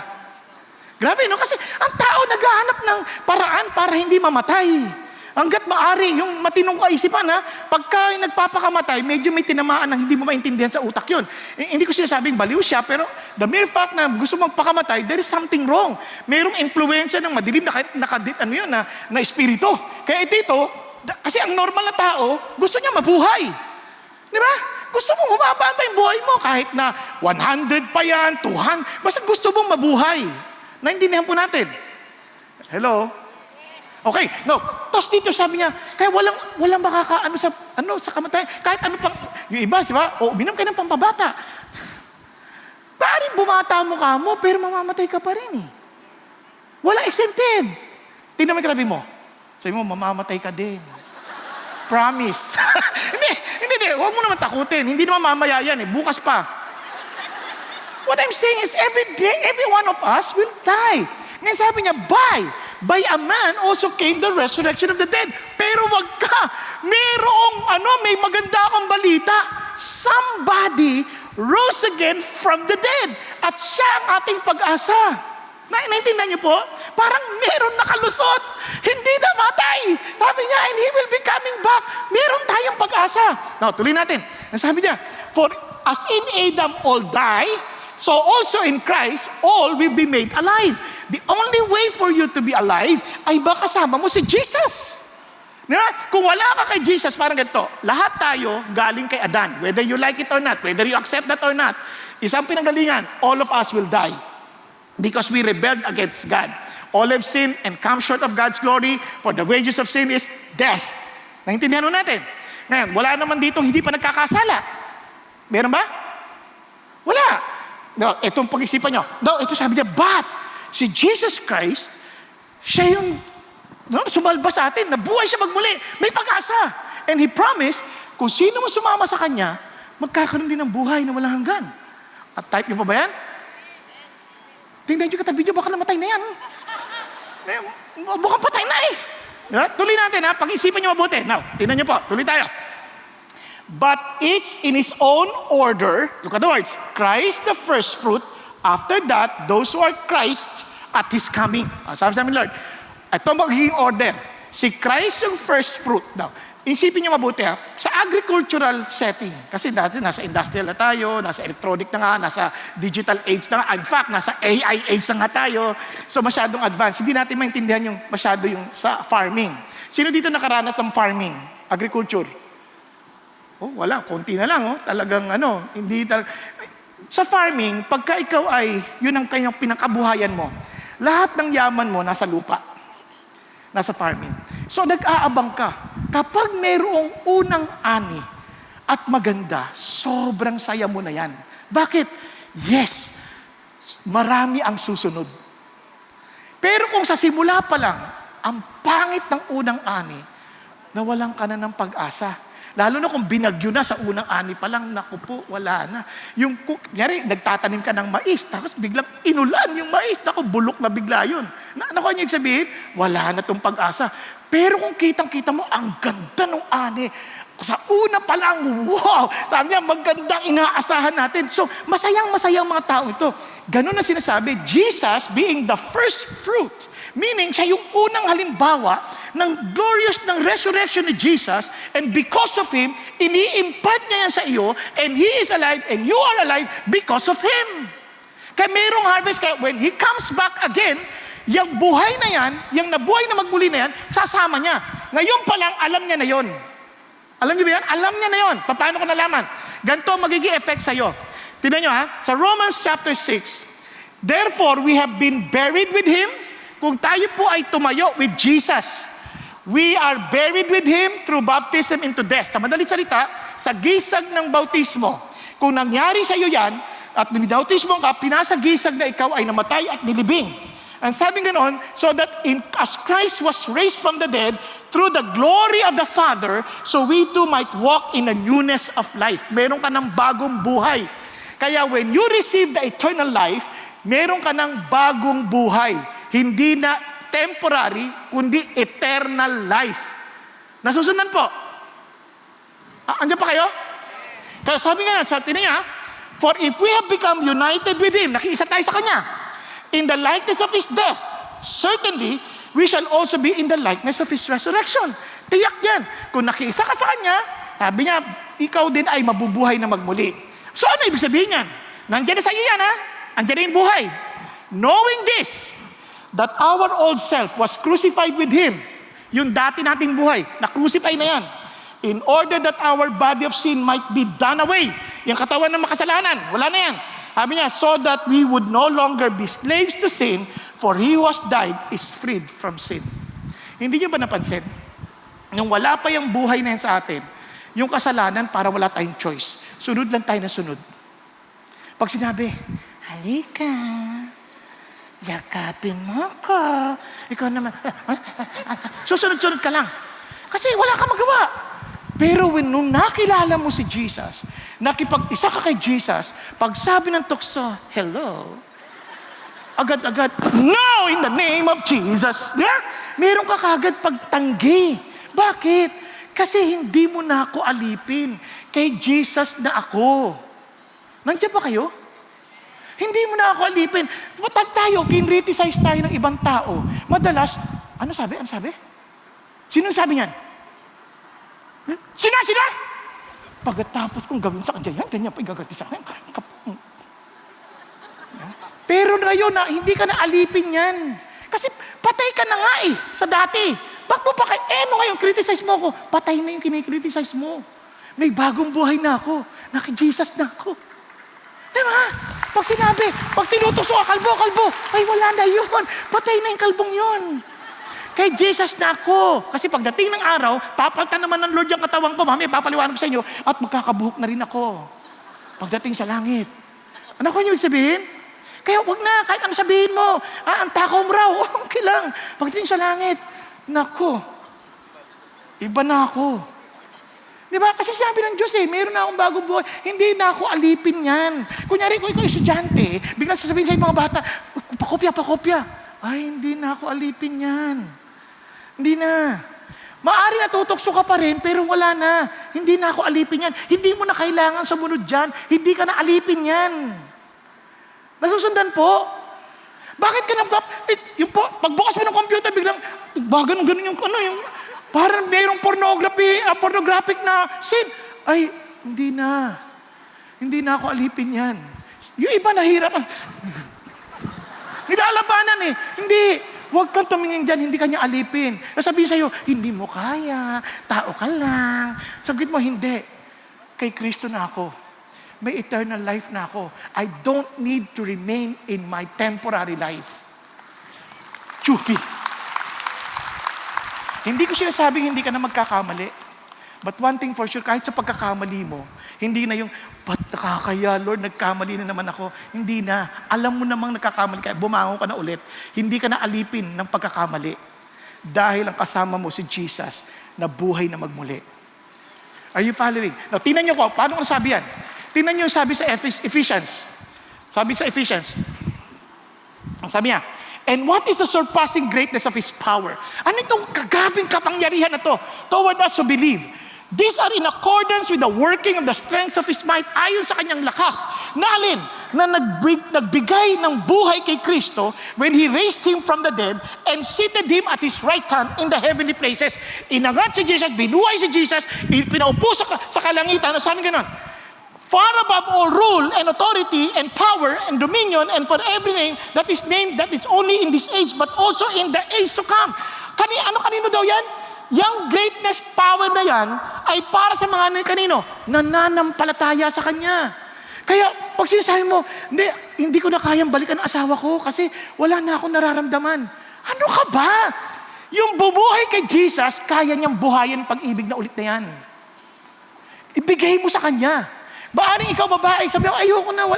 Grabe, no? Kasi ang tao naghahanap ng paraan para hindi mamatay. Hanggat maaari, yung matinong kaisipan, pagka nagpapakamatay, medyo may tinamaan na hindi mo maintindihan sa utak yun. Hindi ko sinasabing baliw siya, pero the mere fact na gusto magpakamatay, there is something wrong. Mayroong influensya ng madilim na espiritu. Kaya dito, kasi ang normal na tao, gusto niya mabuhay. Di ba? Gusto mong humaba pa yung buhay mo, kahit na 100 pa yan, 200, basta gusto mong mabuhay. Naintindihan po natin. Hello? Okay, no. Tapos dito sabi niya, kaya walang makakaano sa kamatayan. Kahit ano pang, yung iba, di ba? O, binom kayo ng pampabata. Paring bumata mo ka mo, pero mamamatay ka pa rin eh. Walang exempted. Tingnan mo yung katabi mo. Sabi mo, mamamatay ka din. Promise. Hindi. Huwag mo naman takutin. Hindi naman mamaya yan eh. Bukas pa. What I'm saying is, every day, every one of us will die. Ngayon sabi niya, by a man also came the resurrection of the dead. Pero wag ka, may maganda akong balita. Somebody rose again from the dead. At siya ang ating pag-asa. Naintindihan niyo po? Parang meron nakalusot. Hindi namatay. Sabi niya, and he will be coming back. Meron tayong pag-asa. Now, tuloy natin. Sabi niya, for as in Adam all die, so also in Christ, all will be made alive. The only way for you to be alive ay ba kasama mo si Jesus. Diba? Kung wala ka kay Jesus, parang ganito, lahat tayo galing kay Adan. Whether you like it or not, whether you accept that or not, isang pinanggalingan, all of us will die. Because we rebelled against God. All have sinned and come short of God's glory, for the wages of sin is death. Naintindihan natin. Ngayon, wala naman dito hindi pa nagkakasala. Meron ba? Wala. No, itong pag-isipan nyo. No, ito sabi niya, but si Jesus Christ, siya yung sumalba sa atin, nabuhay siya magmuli. May pag-asa. And He promised, kung sino mo sumama sa Kanya, magkakaroon din ng buhay na walang hanggan. At type niyo pa ba yan? Tingnan niyo katabi niyo, baka namatay na yan. Mukhang patay na eh. Tuloy natin pag-isipan niyo mabuti. Now, tingnan niyo po, tuloy tayo. But each in his own order, look at the words, Christ the first fruit, after that, those who are Christ at His coming. Sabi sa amin, Lord, ito magiging order. Si Christ yung first fruit. Now, isipin niyo mabuti sa agricultural setting, kasi dati nasa industrial na tayo, nasa electronic na nga, nasa digital age na nga, in fact, nasa AI age na nga tayo, so masyadong advanced. Hindi natin maintindihan yung masyado yung sa farming. Sino dito nakaranas ng farming? Agriculture? Wala, konti na lang. Talagang hindi talaga. Sa farming, pagka ikaw ay, yun ang kanyang pinakabuhayan mo, lahat ng yaman mo nasa lupa. Nasa farming. So nag-aabang ka. Kapag mayroong unang ani at maganda, sobrang saya mo na yan. Bakit? Yes, marami ang susunod. Pero kung sa simula pa lang, ang pangit ng unang ani, nawalan ka na ng pag-asa. Lalo na kung binagyo na sa unang ani pa lang, naku po, wala na. Yung, kunyari, nagtatanim ka ng mais, tapos biglang inulan yung mais, naku, bulok na bigla yun. Naku, ano yung sabihin? Wala na tong pag-asa. Pero kung kitang-kita mo, ang ganda ng ani. Sa una pa lang, wow! Sabi niya, magandang inaasahan natin. So, masayang-masayang mga tao ito. Ganun na sinasabi, Jesus being the first fruit, meaning siya yung unang halimbawa ng glorious ng resurrection ni Jesus, and because of Him, ini-impart niya yan sa iyo, and He is alive, and you are alive because of Him. Kaya mayroong harvest, kaya when He comes back again, yung buhay na yan, yung nabuhay na magmuli na yan, sasama niya. Ngayon pa lang, alam niya na yon. Alam niyo ba yan? Alam niya na yon. Paano ko nalaman? Ganito magiging effect sa iyo. Tingnan niyo sa Romans chapter 6, therefore we have been buried with Him. Kung tayo po ay tumayo with Jesus, we are buried with Him through baptism into death. Sa madalit salita, sa gisag ng bautismo. Kung nangyari sa iyo yan, at binautismo ka, pinasagisag na ikaw ay namatay at nilibing. And sabi ganon, so that as Christ was raised from the dead, through the glory of the Father, so we too might walk in the newness of life. Meron ka ng bagong buhay. Kaya when you receive the eternal life, meron ka ng bagong buhay. Hindi na temporary, kundi eternal life. Nasusundan po? Andiyan pa kayo? Kaya sabi nga, sa niya, for if we have become united with Him, nakiisa tayo sa Kanya, in the likeness of His death, certainly, we shall also be in the likeness of His resurrection. Tiyak yan. Kung nakiisa ka sa Kanya, sabi niya, ikaw din ay mabubuhay na magmuli. So ano ibig sabihin yan? Nandiyan na sa iyo yan, ha? Andiyan na yung buhay. Knowing this, that our old self was crucified with Him, yung dati nating buhay, na-crucify na yan, in order that our body of sin might be done away. Yung katawan ng makasalanan, wala na yan. Sabi niya, so that we would no longer be slaves to sin, for he who has died is freed from sin. Hindi niyo ba napansin? Nung wala pa yung buhay na yan sa atin, yung kasalanan para wala tayong choice. Sunod lang tayo na sunod. Pag sinabi, halika, yakapin mo ko, ikaw naman, susunod-sunod ka lang. Kasi wala ka magawa. Pero nung nakilala mo si Jesus, nakipag-isa ka kay Jesus, pag sabi ng tukso, hello, agad-agad, no, in the name of Jesus. Diba? Meron ka kagad pagtanggi. Bakit? Kasi hindi mo na ako alipin. Kay Jesus na ako. Nandiyan ba kayo? Hindi mo na ako alipin. Matag tayo, kinriticize tayo ng ibang tao. Madalas, ano sabi? Ano sabi? Sino sabi niyan? Sina? Pagkatapos kong gawin sa kanya yan, ganyan pa igagati sa akin. Pero ngayon, hindi ka na alipin yan. Kasi patay ka na nga sa dati. Ba't mo pa ano ngayon, criticize mo ako? Patay na yung kinikriticize mo. May bagong buhay na ako. Naki-Jesus na ako. Diba? Pag sinabi, pag tinutukso ka, kalbo, ay wala na yun. Patay na yung kalbong yun. Kay Jesus na ako. Kasi pagdating ng araw, papalitan naman ng Lord yung katawan ko. Mami, papaliwanag ko sa inyo. At magkakabuhok na rin ako. Pagdating sa langit. Ano ko yung ibig sabihin? Kaya wag na, kahit ano sabihin mo. Ang takaw mo raw. Okay lang. Pagdating sa langit, nako, iba na ako. Diba? Kasi sabi ng Diyos meron na akong bagong buhay. Hindi na ako alipin yan. Kunyari, kung ikaw estudyante, biglang sasabihin sa mga bata, pakopya. Ay, hindi na ako alipin yan. Hindi na. Maari natutokso ka pa rin, pero wala na. Hindi na ako alipin yan. Hindi mo na kailangan sumunod dyan. Hindi ka na alipin yan. Nasusundan po? Bakit ka yung pagbukas mo ng computer, biglang, ganun yung, parang mayroong pornographic na sin. Ay, hindi na. Hindi na ako alipin yan. Yung iba nahirap. Nilalabanan Hindi. Huwag kang tumingin dyan, hindi ka niya alipin. Sabihin sa'yo, hindi mo kaya, tao ka lang. Sagot mo, hindi. Kay Kristo na ako. May eternal life na ako. I don't need to remain in my temporary life. Chupi. Hindi ko sinasabing hindi ka na magkakamali. But one thing for sure, kahit sa pagkakamali mo, hindi na yung, ba't nakakaya, Lord, nagkamali na naman ako. Hindi na. Alam mo namang nagkakamali ka, bumangon ka na ulit. Hindi ka na alipin ng pagkakamali. Dahil ang kasama mo si Jesus na buhay na magmuli. Are you following? Now, tingnan niyo po, paano ang sabi yan? Tingnan niyo yung sabi sa Ephesians. Sabi sa Ephesians. Ang sabi niya, and what is the surpassing greatness of His power? Ano itong kagabing kapangyarihan na to toward us who believe? These are in accordance with the working of the strength of His might, ayon sa kanyang lakas. Na alin? Na nagbigay ng buhay kay Kristo when He raised Him from the dead and seated Him at His right hand in the heavenly places. Inangat si Jesus, binuhay si Jesus, pinaupo sa kalangitan. Sabi ganon, far above all rule and authority and power and dominion and for every name that is named, that is only in this age but also in the age to come. Kanino daw yan? Yang greatness power na yan ay para sa mga kanino? Nananampalataya sa Kanya. Kaya pag sinasabi mo, hindi ko na kayang balikan ang asawa ko kasi wala na akong nararamdaman. Ano ka ba? Yung bubuhay kay Jesus, kaya niyang buhayin pag-ibig na ulit na yan. Ibigay mo sa Kanya. Maaring ikaw babae, sabi mo, ayoko na,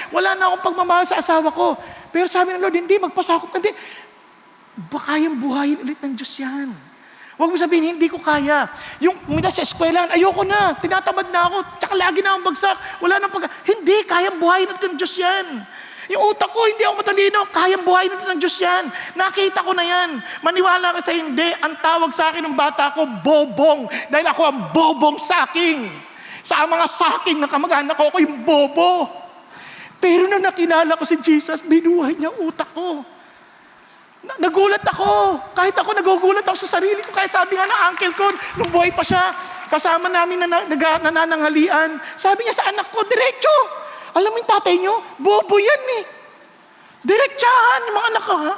wala na akong pagmamahal sa asawa ko. Pero sabi ng Lord, hindi, magpasakop ka. Hindi, baka yung buhayin ulit ng Diyos yan. Huwag mo sabihin, hindi ko kaya. Yung umilas sa eskwelahan, ayoko na, tinatamad na ako, tsaka lagi na akong bagsak, wala nang hindi, kayang buhayin ulit ng Diyos yan. Yung utak ko, hindi ako matalino. Kayang buhay ng Diyos yan. Nakita ko na yan. Maniwala ka sa hindi. Ang tawag sa akin ng bata ko, bobong. Dahil ako ang bobong saking. Sa mga saking na kamag-anak ko, ako yung bobo. Pero nung nakilala ko si Jesus, binuhay niya ang utak ko. Nagulat ako. Kahit ako nagugulat ako sa sarili ko. Kaya sabi nga ng uncle ko, nung buhay pa siya, kasama namin na nanananghalian. Sabi niya sa anak ko, diretso. Alam mo yung tatay niyo, bobo yan eh. Diretsahan yung mga anak ko, ha?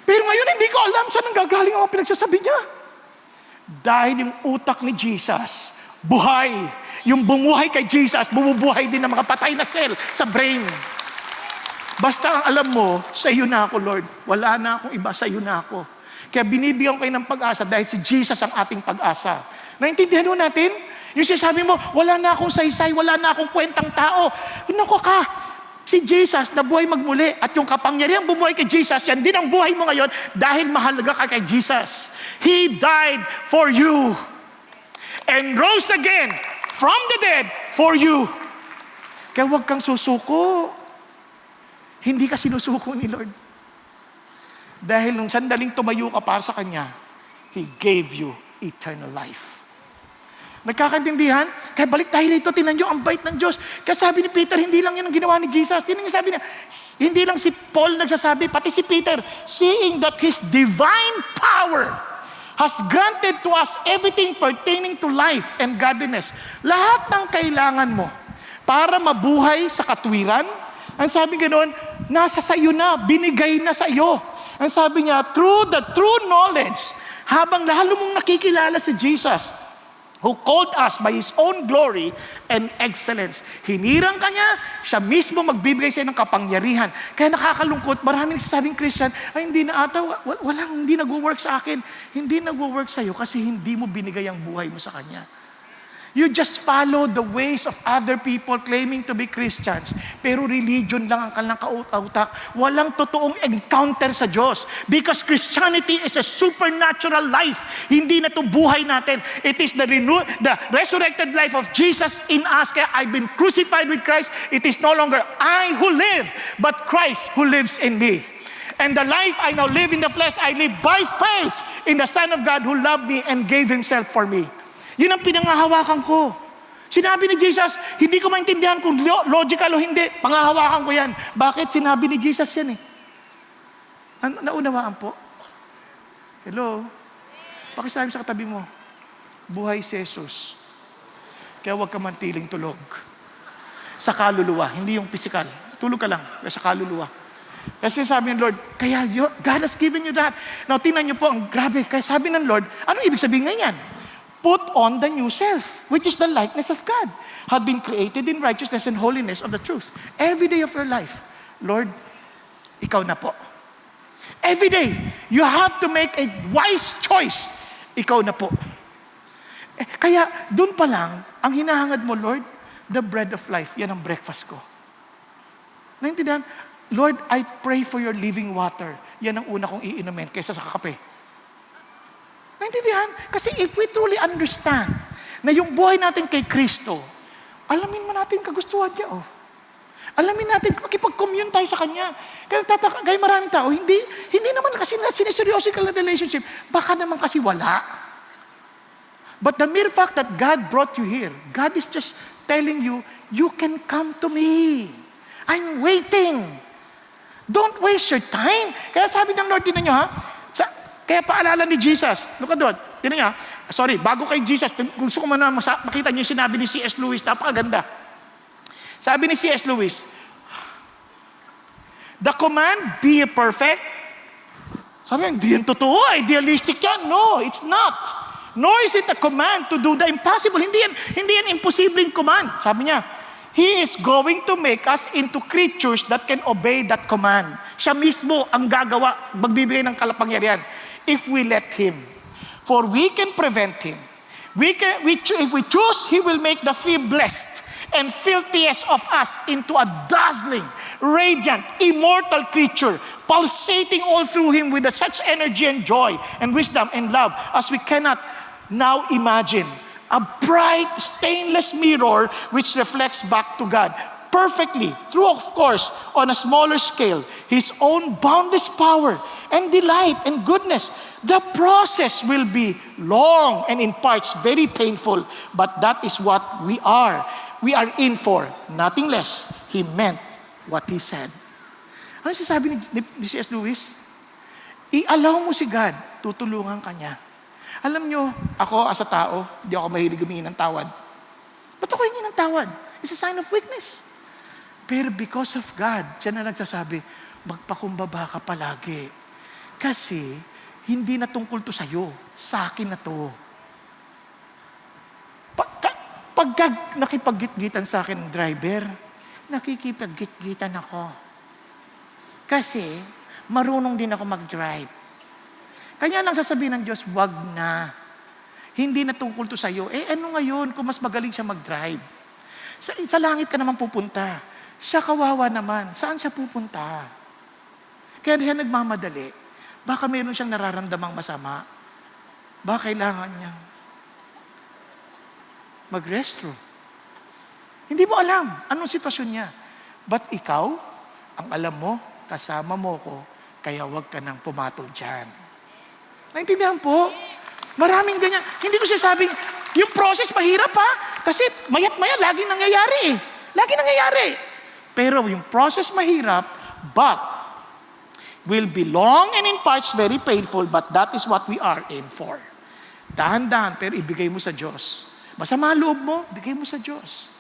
Pero ngayon hindi ko alam saan ang gagaling ang pinagsasabi niya. Dahil yung utak ni Jesus, buhay. Yung bumuhay kay Jesus, bumubuhay din ng mga patay na cell sa brain. Basta ang alam mo, sa iyo na ako, Lord. Wala na akong iba, sa iyo na ako. Kaya binibigyan ko kayo ng pag-asa dahil si Jesus ang ating pag-asa. Naintindihan mo natin? Yung sinasabi mo, wala na akong saysay, wala na akong kwentang tao. Naku ka, si Jesus na buhay magmuli at yung kapangyarihan bumuhay kay Jesus, yan din ang buhay mo ngayon dahil mahalaga ka kay Jesus. He died for you and rose again from the dead for you. Kaya huwag kang susuko. Hindi ka sinusuko ni Lord. Dahil nung sandaling tumayo ka para sa Kanya, He gave you eternal life. Nagkakaintindihan? Kaya balik tayo rito, tinan nyo ang bait ng Diyos. Kaya sabi ni Peter, hindi lang yun ang ginawa ni Jesus. Tinan nyo sabi niya, hindi lang si Paul nagsasabi, pati si Peter, seeing that His divine power has granted to us everything pertaining to life and godliness. Lahat ng kailangan mo para mabuhay sa katwiran, ang sabi ganoon, nasa sayo na, binigay na sa iyo. Ang sabi niya, through the true knowledge, habang lalo mong nakikilala si Jesus, who called us by His own glory and excellence. Hinirang ka niya, siya mismo magbibigay sa'yo ng kapangyarihan. Kaya nakakalungkot, maraming nagsasabing Christian, ay hindi na ata, hindi nag-work sa akin. Hindi nag-work sa'yo kasi hindi mo binigay ang buhay mo sa Kanya. You just follow the ways of other people claiming to be Christians. Pero religion lang ang kanilang kautak. Walang totoong encounter sa Diyos. Because Christianity is a supernatural life. Hindi na ito buhay natin. It is the resurrected life of Jesus in us. Kaya I've been crucified with Christ. It is no longer I who live, but Christ who lives in me. And the life I now live in the flesh, I live by faith in the Son of God who loved me and gave Himself for me. Yun ang pinangahawakan ko. Sinabi ni Jesus, hindi ko maintindihan kung logical o hindi. Pangahawakan ko yan. Bakit? Sinabi ni Jesus yan eh. Naunawaan po? Hello? Pakisabi sa katabi mo, buhay si Jesus. Kaya huwag ka mantiling tulog. Sa kaluluwa, hindi yung physical. Tulog ka lang, sa kaluluwa. Kasi sabi ng Lord, kaya God has given you that. Now, tingnan niyo po, ang grabe. Kaya sabi ng Lord, anong ibig sabihin ngayon? Put on the new self, which is the likeness of God, had been created in righteousness and holiness of the truth. Every day of your life, Lord, ikaw na po. Every day, you have to make a wise choice. Ikaw na po. Kaya, dun pa lang, ang hinahangad mo, Lord, the bread of life, yan ang breakfast ko. Naintindihan? Lord, I pray for your living water. Yan ang una kong iinumin kaysa sa kape. Naintindihan? Kasi if we truly understand na yung buhay natin kay Kristo, alamin mo natin kagustuhan niya, oh. Alamin natin, makipag-commune tayo sa Kanya. Kaya maraming tao, hindi naman kasi siniseryoso ka ng relationship. Baka naman kasi wala. But the mere fact that God brought you here, God is just telling you, you can come to me. I'm waiting. Don't waste your time. Kaya sabi ng Lord, tinan nyo ha, kaya paalala ni Jesus, look at that, tinan nyo, bago kay Jesus, gusto ko man makita nyo yung sinabi ni C.S. Lewis, napakaganda. Sabi ni C.S. Lewis, the command, be perfect. Sabi niya, hindi yan totoo, idealistic yan. No, it's not. Nor is it a command to do the impossible. Hindi yan imposibleng command. Sabi niya, He is going to make us into creatures that can obey that command. Siya mismo ang gagawa, magbibigay ng kalapangyarihan. If we let Him. For we can prevent Him. If we choose, He will make the feeblest and filthiest of us into a dazzling, radiant, immortal creature, pulsating all through Him with such energy and joy and wisdom and love as we cannot now imagine. A bright, stainless mirror which reflects back to God. perfectly, through of course, on a smaller scale, His own boundless power and delight and goodness. The process will be long and in parts very painful, but that is what we are. We are in for nothing less. He meant what He said. Ano sinasabi ni C.S. Lewis? I-allow mo si God, tutulungan ka niya. Alam nyo, ako as a tao, di ako mahilig humingi ng tawad. Ba't ako hingi ng tawad? It's a sign of weakness. Pero because of God, siya na nagsasabi, magpakumbaba ka palagi. Kasi, hindi na tungkol to sa'yo. Sa akin na to. Pagka nakipag-gitgitan sa akin ng driver, nakikipag-gitgitan ako. Kasi, marunong din ako mag-drive. Kanya lang sasabihin ng Diyos, wag na. Hindi na tungkol to sa'yo. Ano ngayon kung mas magaling siya mag-drive? Sa langit ka naman pupunta. Siya kawawa naman. Saan siya pupunta? Kaya siya nagmamadali. Baka mayroon siyang nararamdamang masama. Baka kailangan niyang mag-restroom. Hindi mo alam anong sitwasyon niya. But ikaw, ang alam mo, kasama mo ko, kaya huwag ka nang pumatol dyan. Naintindihan po? Maraming ganyan. Hindi ko sinasabing, yung process mahirap ha. Kasi mayat-maya, laging nangyayari eh. Lagi nangyayari. Pero yung process mahirap, but will be long and in parts very painful, but that is what we are in for. Dahan-dahan, pero ibigay mo sa Diyos. Masama loob mo, bigay mo sa Diyos.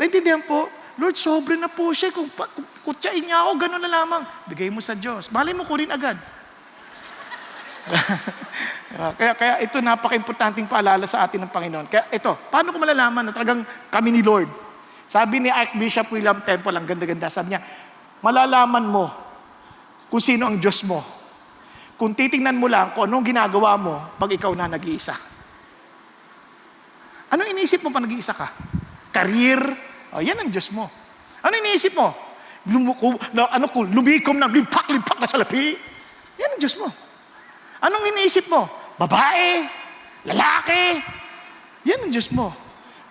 Naintindihan po? Lord, sobre na po siya. Kung kutsain niya ako, gano'n na lamang. Bigay mo sa Diyos. Malay mo kunin agad. kaya ito napaka-importanting paalala sa atin ng Panginoon. Kaya ito, paano ko malalaman na talagang kami ni Lord? Sabi ni Archbishop William Temple, ang ganda-ganda, sabi niya, malalaman mo kung sino ang Diyos mo. Kung titingnan mo lang kung anong ginagawa mo pag ikaw na nag-iisa. Anong iniisip mo pa nag-iisa ka? Career? Yan ang Diyos mo. Ano iniisip mo? Lumikom na, limpak-limpak na salapi. Yan ang Diyos mo. Anong iniisip mo? Babae? Lalaki? Yan ang Diyos mo.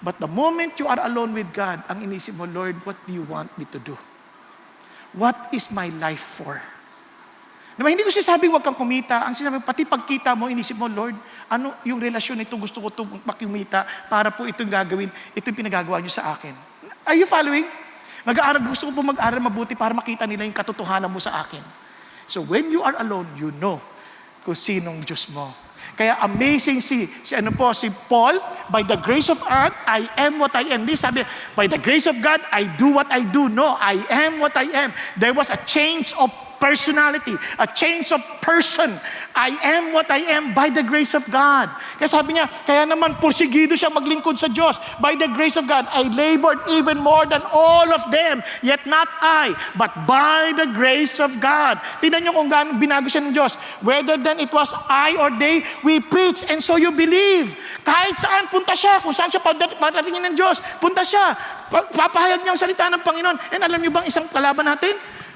But the moment you are alone with God, ang iniisip mo, Lord, what do you want me to do? What is my life for? Diba, hindi ko sinasabing huwag kang kumita. Ang sinabi, pati pagkita mo, inisip mo, Lord, ano yung relasyon nito, gusto ko itong makimita para po itong gagawin, ito yung pinagagawa niyo sa akin. Are you following? Gusto ko po mag-aral mabuti para makita nila yung katotohanan mo sa akin. So when you are alone, you know kung sinong Diyos mo. Kaya amazing si Paul, by the grace of God, I am what I am. This sabi, by the grace of God, I do what I do. No, I am what I am. There was a change of personality, a change of person. I am what I am by the grace of God. Kaya sabi niya, kaya naman porsigido siya maglingkod sa Diyos. By the grace of God, I labored even more than all of them, yet not I, but by the grace of God. Tingnan niyo kung gaano binago siya ng Diyos. Whether then it was I or they, we preach and so you believe. Kahit saan punta siya, kung saan siya padatingin ng Diyos, punta siya. Papahayag niya ang salita ng Panginoon. And alam niyo bang isang kalaban natin?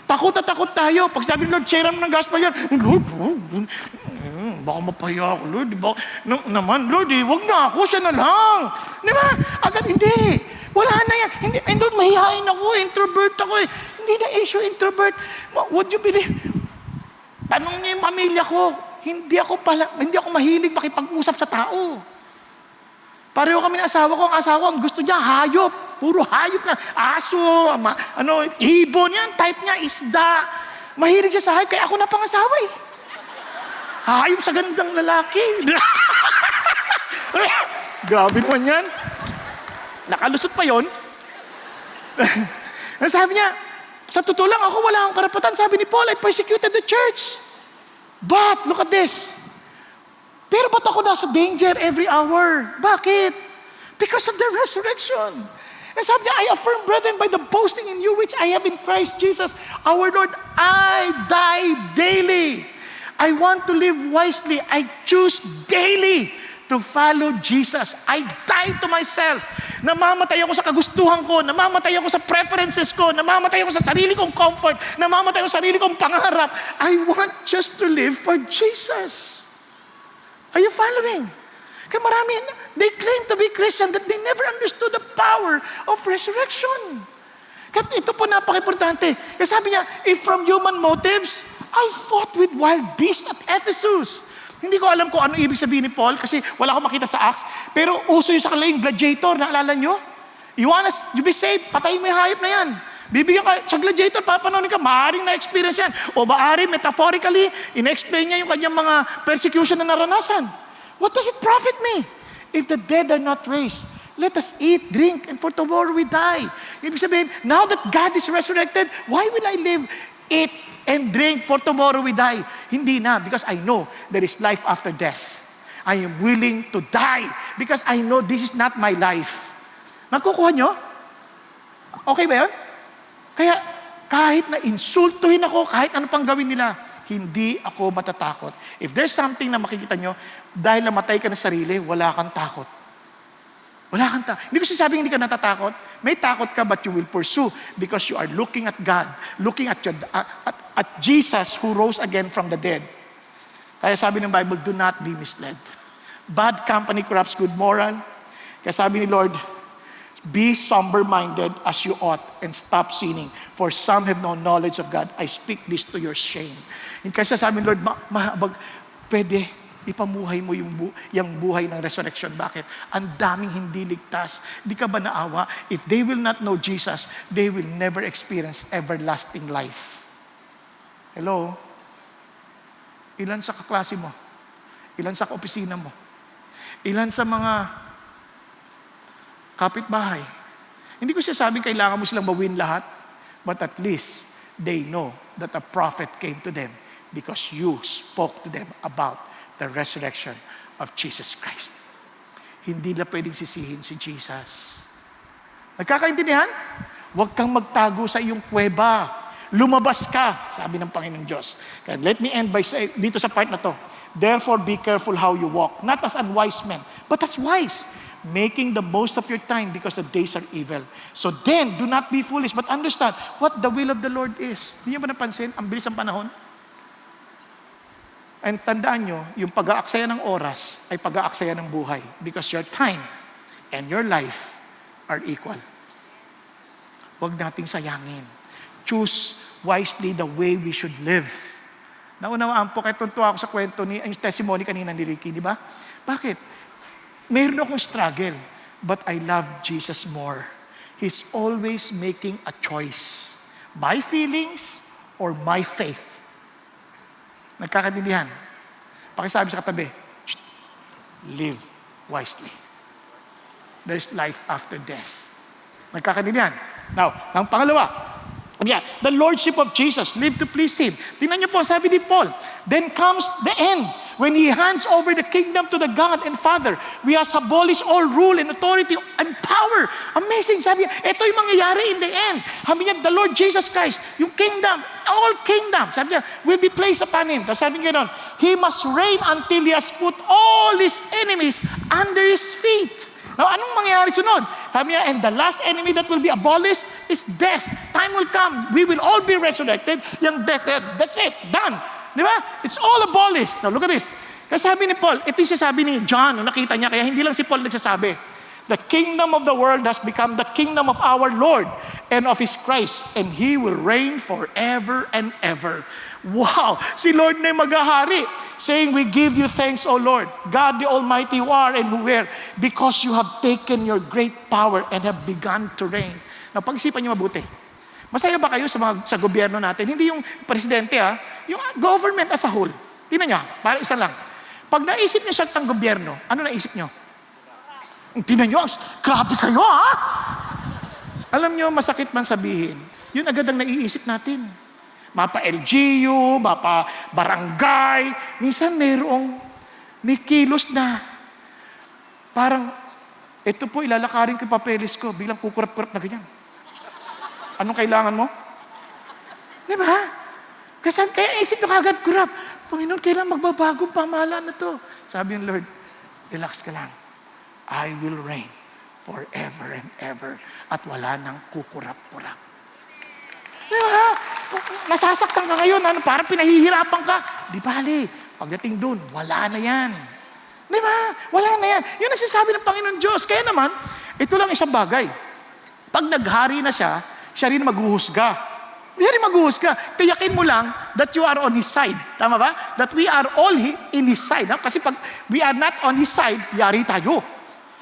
Takot at takot tayo. Pag sabi ng Lord, share mo ng gospel yan. Lord, baka mapaya ako, Lord. Lord, wag na ako, siya na lang. Di ba? Agad, hindi. Wala na yan. Hindi, Lord, mahihain ako, introvert ako eh. Hindi na issue, introvert. Would you believe? Tanong niyo yung pamilya ko. Hindi ako mahilig makipag-usap sa tao. Pareho kami ng asawa ko. Ang asawa ko, ang gusto niya, hayop. Puro hayop na. Aso, ibon yan. Type niya, isda. Mahilig siya sa hayop. Kaya ako na pangasawa eh. Hayop sa gandang lalaki. Grabe naman yan. Nakalusot pa yon. Sabi niya, sa totoo lang, ako wala akong karapatan. Sabi ni Paul, I persecuted the church. But, look at this. Pero ba't ako nasa danger every hour? Bakit? Because of the resurrection. And sabi niya, I affirm, brethren, by the boasting in you which I have in Christ Jesus, our Lord, I die daily. I want to live wisely. I choose daily to follow Jesus. I die to myself. Namamatay ako sa kagustuhan ko. Namamatay ako sa preferences ko. Namamatay ako sa sarili kong comfort. Namamatay ako sa sarili kong pangarap. I want just to live for Jesus. Are you following? Kaya marami, they claim to be Christian that they never understood the power of resurrection. Kaya ito po napaka-importante. Kaya sabi niya, if from human motives, I fought with wild beasts at Ephesus. Hindi ko alam kung ano ibig sabihin ni Paul kasi wala akong makita sa Acts. Pero uso yung sa kanila yung gladiator, naalala nyo? You wanna be saved, patayin mo yung hayop na yan. Bibigyan ka sa gladiator, papanonin ka, maaaring na-experience yan. O maaari, metaphorically, in-explain niya yung kanyang mga persecution na naranasan. What does it profit me? If the dead are not raised, let us eat, drink, and for tomorrow we die. Ibig sabihin, now that God is resurrected, why will I live, eat, and drink for tomorrow we die? Hindi na, because I know there is life after death. I am willing to die because I know this is not my life. Nakukuha nyo? Okay ba yun? Kaya kahit na insultuhin ako, kahit ano pang gawin nila, hindi ako matatakot. If there's something na makikita nyo, dahil namatay ka na sarili, wala kang takot. Wala kang takot. Hindi ko sinasabing hindi ka natatakot. May takot ka, but you will pursue because you are looking at God, looking at Jesus who rose again from the dead. Kaya sabi ng Bible, do not be misled. Bad company corrupts good moral. Kaya sabi ni Lord, be sober-minded as you ought and stop sinning. For some have no knowledge of God. I speak this to your shame. Kasi sabi ni Lord, pwede ipamuhay mo yung buhay ng resurrection. Bakit? Ang daming hindi ligtas. Di ka ba naawa? If they will not know Jesus, they will never experience everlasting life. Hello? Ilan sa kaklase mo? Ilan sa kaopisina mo? Ilan sa mga kapitbahay? Hindi ko sinasabing kailangan mo silang mawin lahat, but at least they know that a prophet came to them because you spoke to them about the resurrection of Jesus Christ. Hindi na pwedeng sisihin si Jesus. Nagkakaintindihan? Huwag kang magtago sa iyong kuweba. Lumabas ka, sabi ng Panginoon Diyos. And let me end by saying, dito sa part na to, therefore be careful how you walk, not as unwise men, but as wise, making the most of your time because the days are evil. So then, do not be foolish, but understand what the will of the Lord is. Hindi niyo ba napansin? Ang bilis ng panahon. And tandaan nyo, yung pag-aaksaya ng oras ay pag-aaksaya ng buhay because your time and your life are equal. Huwag nating sayangin. Choose wisely the way we should live. Naunawaan po, kaya tuntua ako sa kwento ni, yung testimony kanina ni Ricky, di ba? Bakit? Mayroon akong struggle, but I love Jesus more. He's always making a choice. My feelings or my faith. Nagkakaintindihan. Pakisabi sa katabi, live wisely. There's life after death. Nagkakaintindihan. Now, ang pangalawa, the Lordship of Jesus, live to please Him. Tingnan niyo po, sabi ni Paul, then comes the end, when He hands over the kingdom to the God and Father. We has abolished all rule and authority and power. Amazing, sabi niya, ito yung mangyayari in the end. Sabi niya, the Lord Jesus Christ, yung kingdom, all kingdom, sabi niya, will be placed upon Him. Tapos sabi niya nun, He must reign until He has put all His enemies under His feet. Now, anong mangyayari sunod? Sabi niya, and the last enemy that will be abolished is death. Time will come. We will all be resurrected. Yung death, that's it. Done. Di ba? It's all abolished. Now, look at this. Kasi sabi ni Paul, ito yung sasabi ni John, nung nakita niya, kaya hindi lang si Paul nagsasabi. The kingdom of the world has become the kingdom of our Lord and of His Christ, and He will reign forever and ever. Wow! Si Lord na yung maghahari, saying, we give you thanks, O Lord, God the Almighty, who are and who were, because you have taken your great power and have begun to reign. Now, pag-isipan niyo mabuti. Masaya ba kayo sa gobyerno natin? Hindi yung presidente, yung government as a whole. Tingnan niyo, para isa lang. Pag naisip niyo sa gobyerno, ano naisip niyo? Tingnan niyo, grabe kayo, Alam niyo, masakit man sabihin, yun agad ang naiisip natin. Mapa LGU, mapa barangay, minsan may kilos na parang, ito po ilalakarin ko yung papeles ko, biglang kukurap-kurap na ganyan. Anong kailangan mo? Di ba? Kasi kaya isip na kagad kurap. Panginoon, kailan magbabagong pamahalaan na to? Sabi ng Lord, relax ka lang. I will reign forever and ever at wala nang kukurap-kurap. Di ba? Nasasaktan ka ngayon, parang pinahihirapan ka. Di bali, pagdating doon, wala na yan. Di ba? Wala na yan. Yun ang sinasabi ng Panginoon Diyos. Kaya naman, ito lang isang bagay. Pag naghari na siya siya rin maghuhusga. Siya rin maghuhusga. Tiyakin mo lang that you are on His side. Tama ba? That we are all in His side. Kasi pag we are not on His side, yari tayo.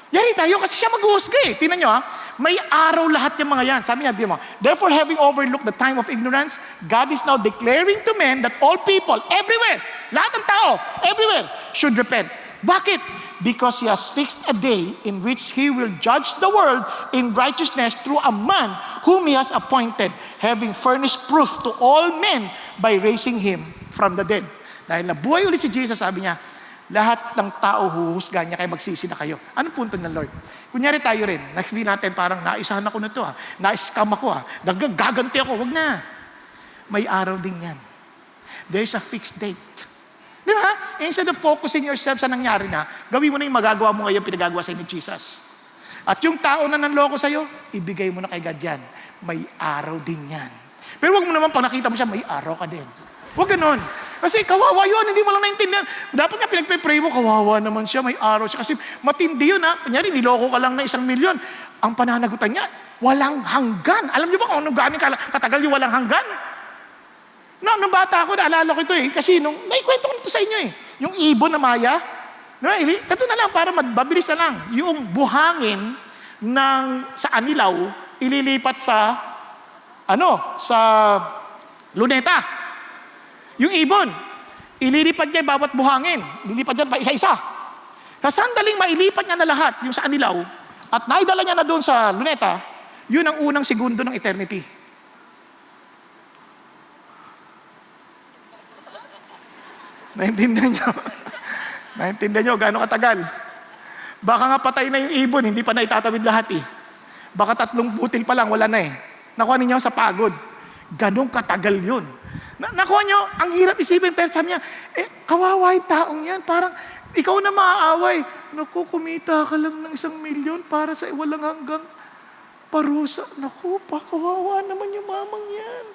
Yari tayo kasi siya maghuhusga eh. Tingnan nyo may araw lahat yung mga yan. Sabi niya, di mo, therefore having overlooked the time of ignorance, God is now declaring to men that all people, everywhere, lahat ng tao, everywhere, should repent. Bakit? Because He has fixed a day in which He will judge the world in righteousness through a man whom He has appointed, having furnished proof to all men by raising Him from the dead. Dahil nabuhay ulit si Jesus, sabi niya, lahat ng tao huhusgahan niya kaya magsisi na kayo. Anong punto ng Lord? Kunyari tayo rin, na-feel natin parang naisahan ako na ito na-scam ako nagaganti ako, wag na. May araw din yan. There's a fixed date. Di ba? Instead of focusing yourself sa nangyari na, gawin mo na yung magagawa mo ngayon, pinagagawa sa'yo ni Jesus. At yung tao na nanloko sa'yo, ibigay mo na kay God yan. May araw din yan. Pero wag mo naman pag nakita mo siya, may araw ka din. Wag ganon. Kasi kawawa yun, hindi mo lang naintindihan. Dapat nga pinagpe-pray mo, kawawa naman siya, may araw siya. Kasi matindi yun Kunyari, niloko ka lang na 1 milyon. Ang pananagutan niya, walang hanggan. Alam niyo ba kung anong ganing katagal yung walang hanggan? Nung bata ako, naalala ko ito Kasi naikwento ko nito sa inyo Yung ibon na maya, ito na lang, para mabilis na lang. Yung buhangin sa anilaw, ililipat sa luneta. Yung ibon, ililipat niya bawat buhangin. Ililipat niya pa isa-isa. Sa sandaling mailipat niya na lahat, yung sa anilaw, at naidala niya na doon sa luneta, yun ang unang segundo ng eternity. Naintindihan niyo? Naintindihan niyo gaano katagal? Baka nga patay na yung ibon, hindi pa na itatawid lahat Baka 3 butil pa lang, wala na Nakuha ninyo sa pagod. Ganong katagal yun. Nakuha nyo, ang hirap isipin, pero sabi niya, kawawa yung taong yan, parang ikaw na maaaway. Naku, kumita ka lang ng 1 milyon para sa walang hanggang parusa. Naku, kawawa naman yung mamang yan.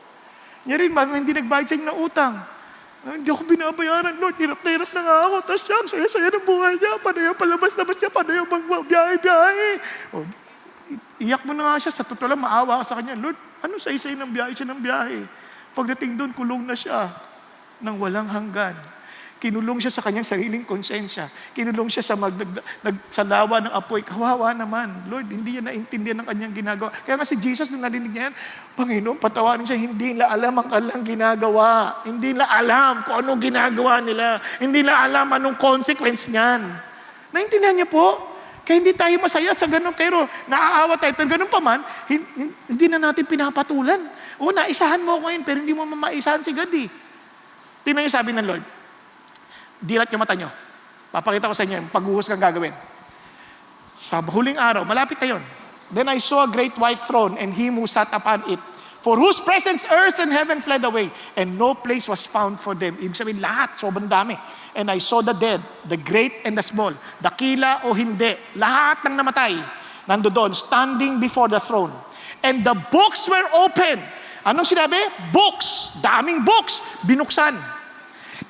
Niya rin, hindi nagbayad sa inyo ng utang. Hindi ako binabayaran, Lord, hirap na nga ako. Tapos siya, saya-saya ng buhay niya. Paano yung palabas-labas niya? Paano yung magbiyahe-biyahe? Iyak mo na nga siya. Sa totoo lang, maawa ka sa kanya. Lord, ano say-say ng biyahe siya ng biyahe? Pagdating doon, kulong na siya ng walang hanggan. Kinulong siya sa kanyang sariling konsensya. Kinulong siya sa nagsalawa ng apoy. Kawawa naman. Lord, hindi niya naintindihan ng kanyang ginagawa. Kaya nga si Jesus, nung narinig niya yan, Panginoon, patawarin siya, hindi nila alam ang kanilang ginagawa. Hindi nila alam kung anong ginagawa nila. Hindi nila alam anong consequence niyan. Naintindihan niya po? Kaya hindi tayo masaya sa ganun. Pero naaawa tayo. Pero ganun pa man, hindi na natin pinapatulan. Naisahan mo ako ngayon, pero hindi mo mamaisahan si God Tingnan yung sabi ng Lord. Dilat yung mata nyo. Papakita ko sa inyo yung paghuhus kang gagawin. Sa huling araw, malapit na yun. Then I saw a great white throne and Him who sat upon it, for whose presence earth and heaven fled away, and no place was found for them. Ibig sabihin lahat, sobrang dami. And I saw the dead, the great and the small, dakila o hindi, lahat ng namatay, nandoon, standing before the throne. And the books were open. Anong sinabi? Books. Daming books. Binuksan.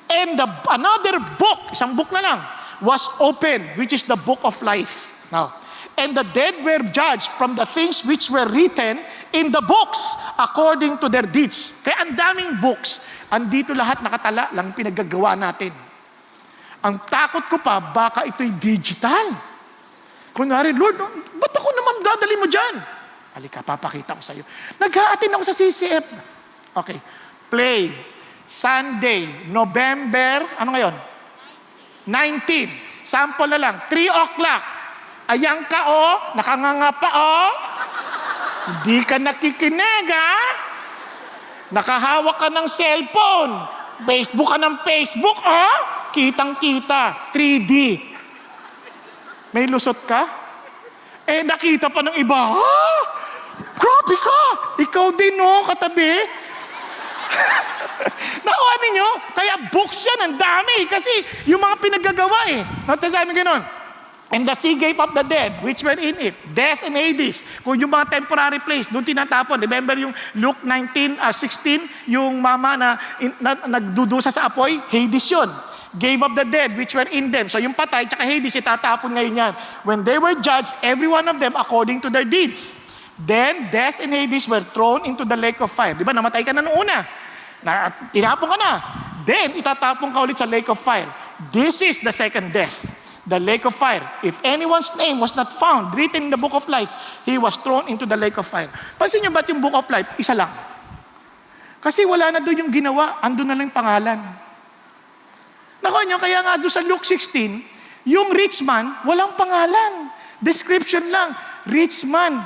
And another book, isang book na lang, was open, which is the book of life. Now, and the dead were judged from the things which were written in the books according to their deeds. Kaya ang daming books, andito lahat nakatala lang pinagagawa natin. Ang takot ko pa, baka ito'y digital. Kunwari, Lord, ba't ako naman dadali mo dyan? Halika, papakita ko sa iyo. Nag-a-attend ako sa CCF. Okay, play. Sunday, November, ano ngayon? 19. Sample na lang, 3 o'clock. Ayan ka nakanganga pa Hindi ka nakikinig Nakahawak ka ng cellphone. Facebook ka ng Facebook Kitang-kita, 3D. May lusot ka? Nakita pa ng iba. Grabe ka! Ikaw din katabi. Nakuha ninyo? Kaya books yan, ang dami. Kasi yung mga pinagagawa Sabi gano'n. And the sea gave up the dead, which were in it. Death and Hades. Kung yung mga temporary place, doon tinatapon. Remember yung Luke 19:16, yung mama na nagdudusa sa apoy? Hades yun. Gave up the dead, which were in them. So yung patay, tsaka Hades, itatapon ngayon yan. When they were judged, every one of them according to their deeds. Then death and Hades were thrown into the lake of fire. Di ba, namatay ka na noong una. Tinapon ka na. Then, itatapon ka ulit sa lake of fire. This is the second death, the lake of fire. If anyone's name was not found written in the book of life, he was thrown into the lake of fire. Pansin niyo ba't yung book of life, isa lang? Kasi wala na doon yung ginawa, andun na lang yung pangalan. Nakuha niyo, kaya nga doon sa Luke 16, yung rich man, walang pangalan. Description lang, rich man.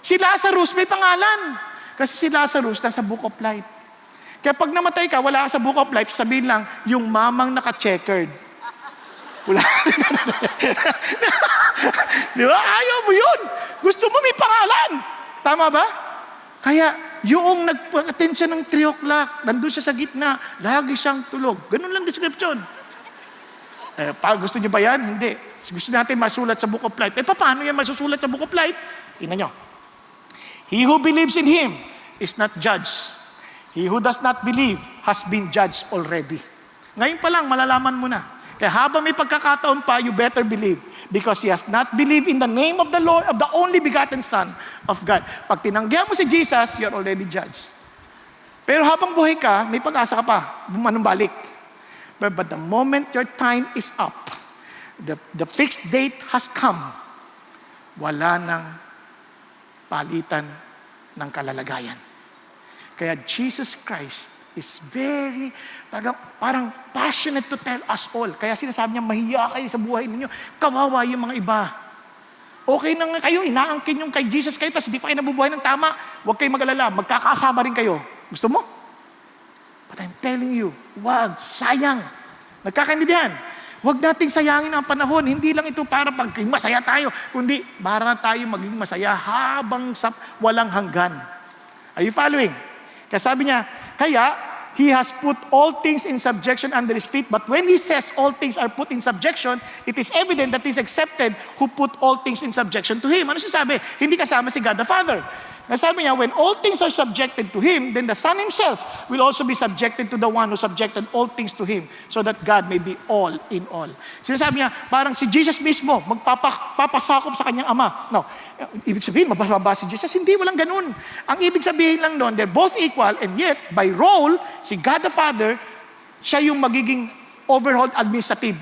Si Lazarus may pangalan. Kasi si Lazarus nasa book of life. Kaya pag namatay ka, wala ka sa book of life, sabihin lang, yung mamang naka-checkered. Wala. Di ba? Ayaw mo yun. Gusto mo may pangalan. Tama ba? Kaya yung nag-attend siya ng 3 o'clock, nandun siya sa gitna, lagi siyang tulog. Ganun lang description. Gusto niyo ba yan? Hindi. Gusto natin masulat sa book of life. Paano yan masusulat sa book of life? Tingnan niyo. He who believes in Him is not judged. He who does not believe has been judged already. Ngayon pa lang, malalaman mo na. Kaya habang may pagkakataon pa, you better believe. Because he has not believed in the name of the Lord, of the only begotten Son of God. Pag tinanggihan mo si Jesus, you're already judged. Pero habang buhay ka, may pag-asa ka pa, bumanumbalik. But the moment your time is up, the fixed date has come, wala nang palitan ng kalalagayan. Kaya Jesus Christ is very, parang passionate to tell us all. Kaya sinasabi niya, mahiya kayo sa buhay ninyo. Kawawa yung mga iba. Okay na nga kayo, inaangkin yung kay Jesus kayo, tapos hindi pa kayo nabubuhay ng tama. Huwag kayong mag-alala, magkakasama rin kayo. Gusto mo? But I'm telling you, wag, sayang. Nagkakaintindihan. Huwag nating sayangin ang panahon. Hindi lang ito para pag masaya tayo, kundi para tayo maging masaya habang sa walang hanggan. Are you following? Kaya sabi niya, kaya He has put all things in subjection under His feet. But when He says all things are put in subjection, it is evident that He is accepted who put all things in subjection to Him. Ano siya sabi? Hindi kasama si God the Father. Nasabi niya, when all things are subjected to Him, then the Son Himself will also be subjected to the one who subjected all things to Him, so that God may be all in all. Sinasabi niya, parang si Jesus mismo, magpapasakop sa kanyang Ama. No, ibig sabihin, mababa si Jesus? Hindi, walang ganun. Ang ibig sabihin lang doon, they're both equal, and yet, by role, si God the Father, siya yung magiging overall administrative.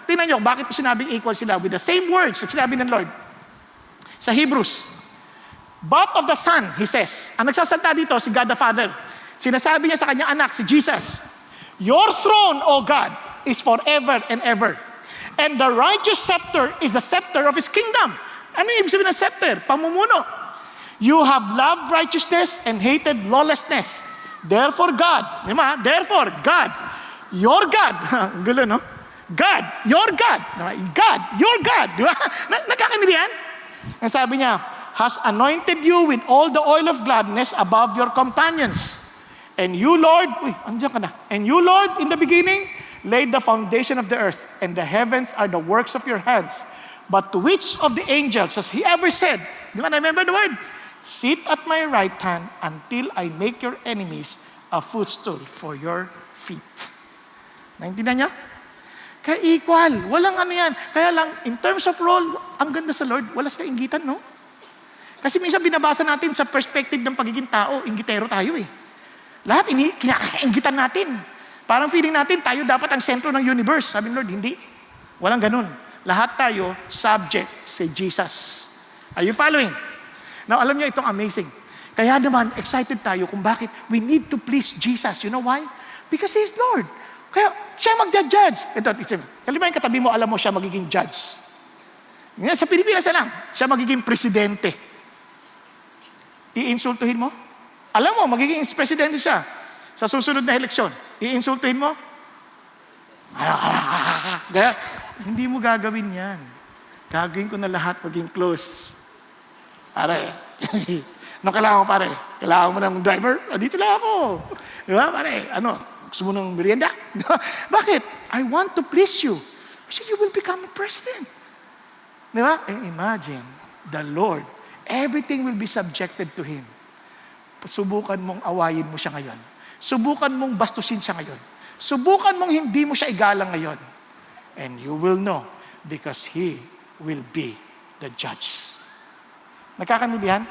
Tingnan niyo, bakit ko sinabing equal sila? With the same words, sinabi ng Lord. Sa Hebrews, but of the Son, He says. Ang nagsasalta dito, si God the Father. Sinasabi niya sa kanyang anak, si Jesus, your throne, O God, is forever and ever. And the righteous scepter is the scepter of His kingdom. Ano yung ibig sabihin ng scepter? Pamumuno. You have loved righteousness and hated lawlessness. Therefore, God, therefore, God, your God, ang gulo, no? God, your God, God, your God. Di ba? Nagkakaintindihan? Ang sabi niya, has anointed you with all the oil of gladness above your companions. And you, Lord, andiyan ka na. And you, Lord, in the beginning, laid the foundation of the earth, and the heavens are the works of your hands. But to which of the angels has He ever said, di ba, remember the word? Sit at my right hand until I make your enemies a footstool for your feet. Naintindihan niya? Kaya equal. Walang ano yan. Kaya lang, in terms of role, ang ganda sa Lord, wala sa inggitan, no? Kasi minsan binabasa natin sa perspective ng pagiging tao, inggitero tayo eh. Lahat kinakaingitan natin. Parang feeling natin, tayo dapat ang sentro ng universe. Sabi ng Lord, hindi. Walang ganun. Lahat tayo subject si Jesus. Are you following? Now, alam niyo, itong amazing. Kaya naman, excited tayo kung bakit we need to please Jesus. You know why? Because He is Lord. Kaya siya magja-judge. Ito, kalima yung katabi mo, alam mo siya magiging judge. Sa Pilipinas na lang, siya magiging presidente. Iinsultuhin mo? Alam mo, magiging presidente siya sa susunod na eleksyon. Iinsultuhin mo? Kaya, hindi mo gagawin yan. Gagawin ko na lahat maging close. Pare, ano kailangan mo, pare? Kailangan mo ng driver? Dito lang ako. Di ba, pare? Ano, gusto mo ng merienda? Bakit? I want to please you. So you will become a president. Di ba? And imagine, the Lord, everything will be subjected to Him. Subukan mong awayin mo siya ngayon. Subukan mong bastusin siya ngayon. Subukan mong hindi mo siya igalang ngayon. And you will know because He will be the judge. Nagkakaintindihan?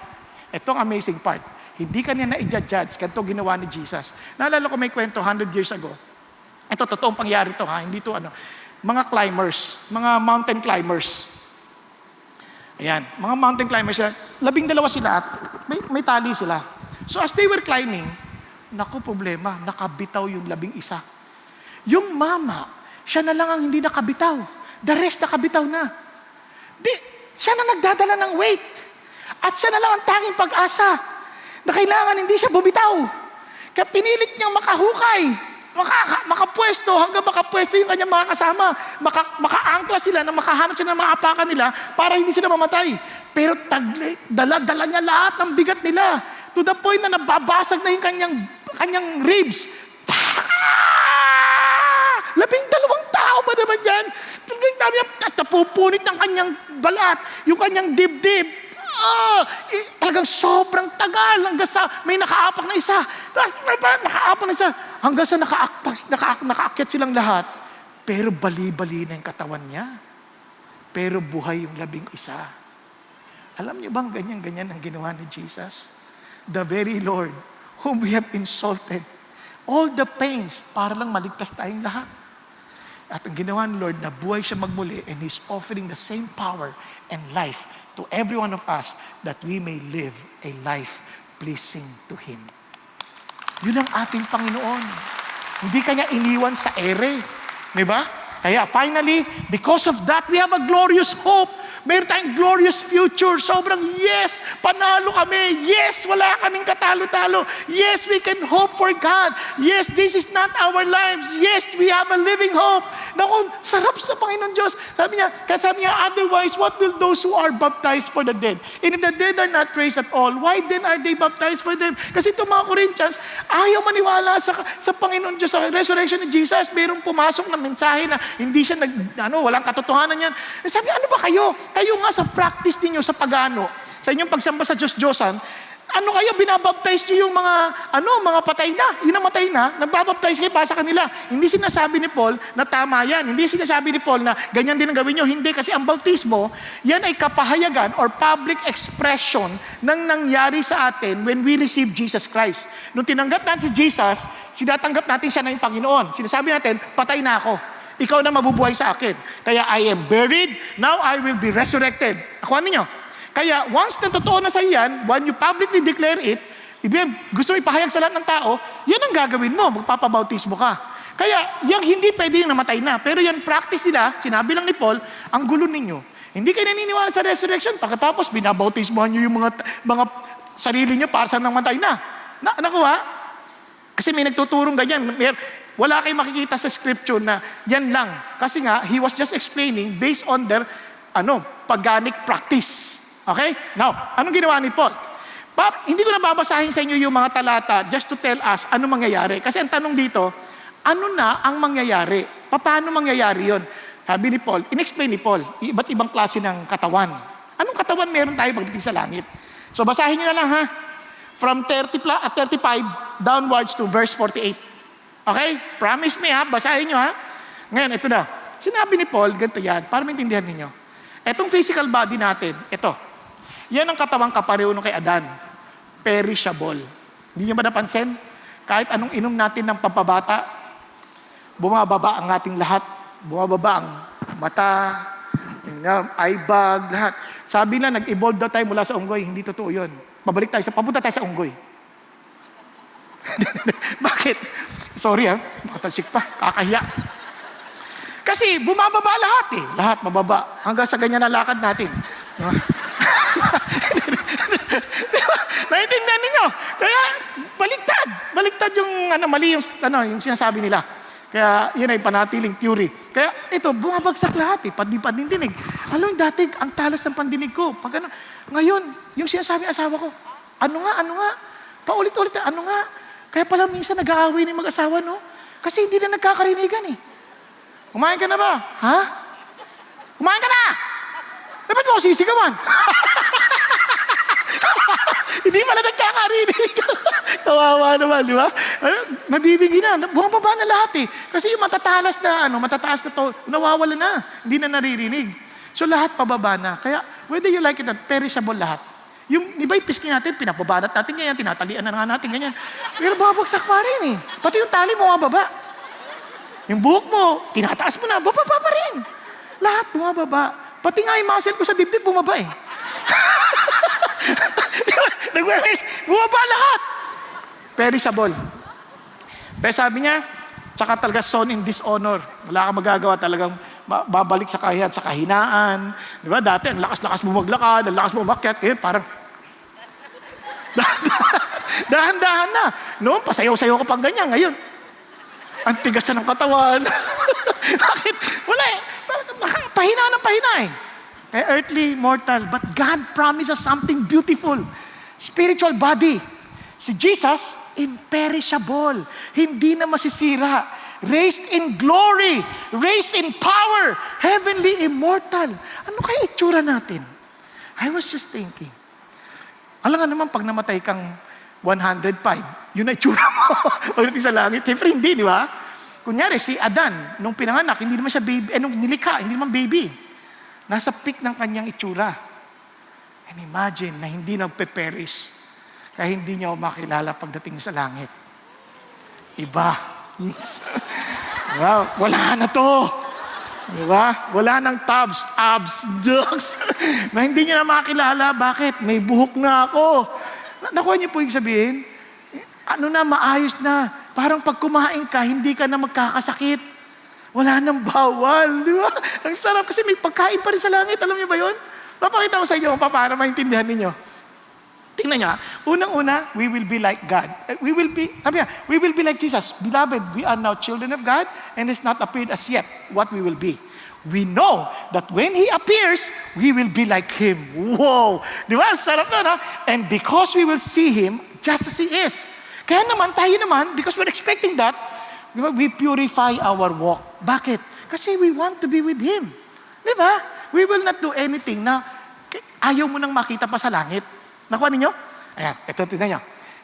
Ito ang amazing part. Hindi ka niya na-judge. Ganito ginawa ni Jesus. Naalala ko may kwento 100 years ago. Ito, totoong pangyari to ha. Hindi to ano. Mga climbers, mga mountain climbers. Ayan, mga mountain climbers. 12 sila at may tali sila. So as they were climbing, naku problema, nakabitaw yung 11. Yung mama, siya na lang ang hindi nakabitaw. The rest nakabitaw na. Siya na nagdadala ng weight. At siya na lang ang tanging pag-asa na kailangan hindi siya bumitaw. Kaya pinilit niyang makahukay, makapwesto, hanggang makapwesto yung kanyang mga kasama. Makaangkla sila na makahanap siya ng mga apakan nila para hindi sila mamatay. Pero dala niya lahat ng bigat nila. To the point na nababasag na yung kanyang ribs. 12 tao ba naman yan? Napupunit ng kanyang balat, yung kanyang dibdib. Talagang sobrang tagal hanggang sa may nakaapak na isa. Hanggang sa nakaakyat silang lahat. Pero bali-bali na yung katawan niya. Pero buhay yung 11. Alam niyo bang ganyan-ganyan ang ginawa ni Jesus? The very Lord whom we have insulted. All the pains para lang maligtas tayong lahat. At ang ginawa ni Lord, na buhay siya magmuli and He's offering the same power and life to every one of us that we may live a life pleasing to Him. Yun ang ating Panginoon. Hindi kanya iniwan sa ere. Diba? Kaya finally, because of that, we have a glorious hope. Meron tayong glorious future. Sobrang yes, panalo kami. Yes, wala kaming katalo-talo. Yes, we can hope for God. Yes, this is not our lives. Yes, we have a living hope. Naku, sarap sa Panginoon Diyos. Sabi niya, otherwise, what will those who are baptized for the dead? And if the dead are not raised at all, why then are they baptized for them? Kasi itong mga Corinthians, ayaw maniwala sa Panginoon Diyos, sa resurrection ni Jesus. Merong pumasok na mensahe na hindi siya walang katotohanan yan. Sabi, ano ba kayo? Kayo nga sa practice ninyo sa pagano, sa inyong pagsamba sa Diyos-Diyosan, ano kayo, binabaptize niyo yung mga patay na, yung namatay na, nagbabaptize kayo para sa kanila. Hindi sinasabi ni Paul na tama yan. Hindi sinasabi ni Paul na ganyan din ang gawin nyo. Hindi, kasi ang bautismo, yan ay kapahayagan or public expression ng nangyari sa atin when we receive Jesus Christ. Nung tinanggap natin si Jesus, sinatanggap natin siya na yung Panginoon. Sinasabi natin, patay na ako. Ikaw na mabubuhay sa akin. Kaya I am buried, now I will be resurrected. Ako ninyo. Kaya once na totoo na sa iyan, when you publicly declare it, gusto mo ipahayag sa lahat ng tao, yan ang gagawin mo, magpapabautismo ka. Kaya yung hindi pwede yung namatay na. Pero yung practice nila, sinabi lang ni Paul, ang gulo ninyo. Hindi kayo naniniwala sa resurrection, pagkatapos binabautismohan nyo yung mga sarili nyo para sa namatay na. Nakuha? Kasi may nagtuturong ganyan. Wala kayong makikita sa scripture na yan lang. Kasi nga, he was just explaining based on their paganic practice. Okay? Now, anong ginawa ni Paul? Hindi ko na babasahin sa inyo yung mga talata just to tell us ano mangyayari. Kasi ang tanong dito, ano na ang mangyayari? Paano mangyayari yon? Sabi ni Paul, in-explain ni Paul, iba't ibang klase ng katawan. Anong katawan meron tayo pagdating sa langit? So basahin nyo na lang ha. From 35 downwards to verse 48. Okay? Promise me ha, basahin nyo ha. Ngayon, ito na. Sinabi ni Paul, ganito yan, para maintindihan ninyo. Etong physical body natin, ito. Yan ang katawang kapareho nung kay Adan. Perishable. Hindi nyo ba napansin? Kahit anong inom natin ng pampabata, bumababa ang ating lahat. Bumababa ang mata, eye bag, lahat. Sabi na, nag-evolve daw tayo mula sa unggoy. Hindi totoo yun. Papunta tayo sa unggoy. Bakit? Sorry matalsik pa, kakahiya. Kasi bumababa lahat Lahat mababa. Hanggang sa ganyan na lakad natin. Naintindihan ninyo? Kaya baliktad yung mali yung sinasabi nila. Kaya yun ay panatiling theory. Kaya ito, bumabagsak lahat Pandinig. Alam mo, dati ang talas ng pandinig ko. Ngayon, yung sinasabi asawa ko, ano nga? Paulit-ulit, ano nga? Kaya pala minsan nag-aaway ng mag-asawa, no? Kasi hindi na nagkakarinigan Kumain ka na ba? Ha? Kumain ka na! Dapat mo sisigawan. Hindi pala nagkakarinig. Kawawa naman, di ba? Nabibigyan na. Bumababa na lahat Kasi yung matataas na to, nawawala na. Hindi na naririnig. So lahat pababa na. Kaya whether you like it or perishable lahat. Yung, di ba yung pisngi natin, pinababanat natin ganyan, tinatalian na nga natin ganyan. Pero babagsak pa rin eh. Pati yung tali mo bumababa. Yung buhok mo, tinataas mo na, bababa pa rin. Lahat bumababa. Pati nga yung muscle ko sa dibdib bumaba eh. Nag-wellness, bumaba lahat. Perishable. Pero sabi niya, tsaka talaga son in dishonor. Wala kang magagawa, talagang babalik sa kahiyan, sa kahinaan. Di ba? Dati, ang lakas-lakas mo maglakad, ang lakas mo umakyat. Ngayon, parang, dahan-dahan na. Noon, pasayaw-sayaw ko pang ganyan. Ngayon, ang tigas na ng katawan. Bakit? Wala eh. Pahina ng pahina eh. Kaya earthly, mortal. But God promises something beautiful. Spiritual body. Si Jesus, imperishable. Hindi na masisira. Raised in glory. Raised in power. Heavenly, immortal. Ano kaya itsura natin? I was just thinking. Alam nga naman, pag namatay kang 105, yun na itsura mo. Pagdating sa langit. Siyempre, hindi, di ba? Kunyari, si Adan, nung pinanganak, hindi naman siya baby, nung nilikha, hindi naman baby. Nasa peak ng kanyang itsura. And imagine na hindi nagpe-perish. Kaya hindi niya makilala pagdating sa langit. Iba. Wow, wala na to. Diba? Wala nang tabs, abs, ducks. Na hindi niya na makilala. Bakit? May buhok na ako. Nakuha niyo po yung sabihin? Ano na, maayos na. Parang pag kumain ka, hindi ka na magkakasakit. Wala nang bawal. Di ba? Ang sarap kasi may pagkain pa rin sa langit. Alam niyo ba yun? Papakita ko sa inyo para maintindihan ninyo. Tingnan niya. Unang-una, we will be like God. We will be like Jesus. Beloved, we are now children of God and it's not appeared as yet what we will be. We know that when He appears, we will be like Him. Wow! Di ba? Sarap na, no? And because we will see Him just as He is. Kaya naman, tayo naman, because we're expecting that, we purify our walk. Bakit? Kasi we want to be with Him. Di ba? We will not do anything na ayaw mo nang makita pa sa langit. Nakuha ninyo? Ayan, ito, tingnan nyo.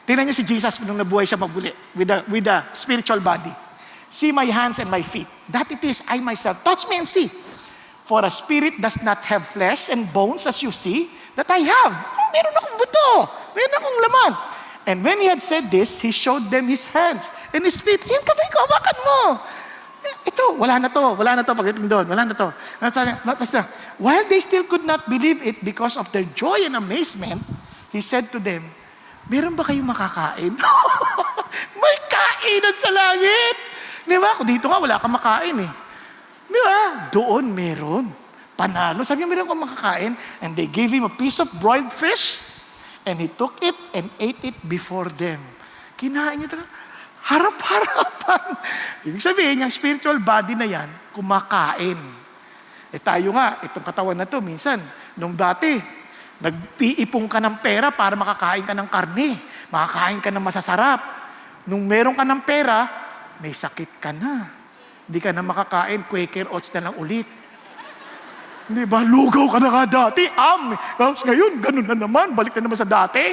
Tingnan nyo si Jesus nung nabuhay siya magbuli with the spiritual body. See my hands and my feet. That it is I myself. Touch me and see. For a spirit does not have flesh and bones as you see that I have. Meron akong buto. Meron akong laman. And when He had said this, He showed them His hands and His feet. Yan, kamay ko, hawakan mo. Ito, wala na to pagdating doon, wala na to. While they still could not believe it because of their joy and amazement, He said to them, meron ba kayong makakain? May kainan sa langit. Di ba? Kung dito nga, wala kang makain eh. Di ba? Doon meron. Panalo. Sabi niya, meron kang makakain. And they gave Him a piece of broiled fish. And He took it and ate it before them. Kinain niya talaga. Harap-harapan. Ibig sabihin, yung spiritual body na yan, kumakain. Eh tayo nga, itong katawan na to, minsan, nung dati, nag-iipong ka ng pera para makakain ka ng karne. Makakain ka ng masasarap. Nung meron ka ng pera, may sakit ka na. Hindi ka na makakain, Quaker oats na lang ulit. Hindi ba? Lugaw ka na nga dati. Ngayon, ganun na naman. Balik na naman sa dati.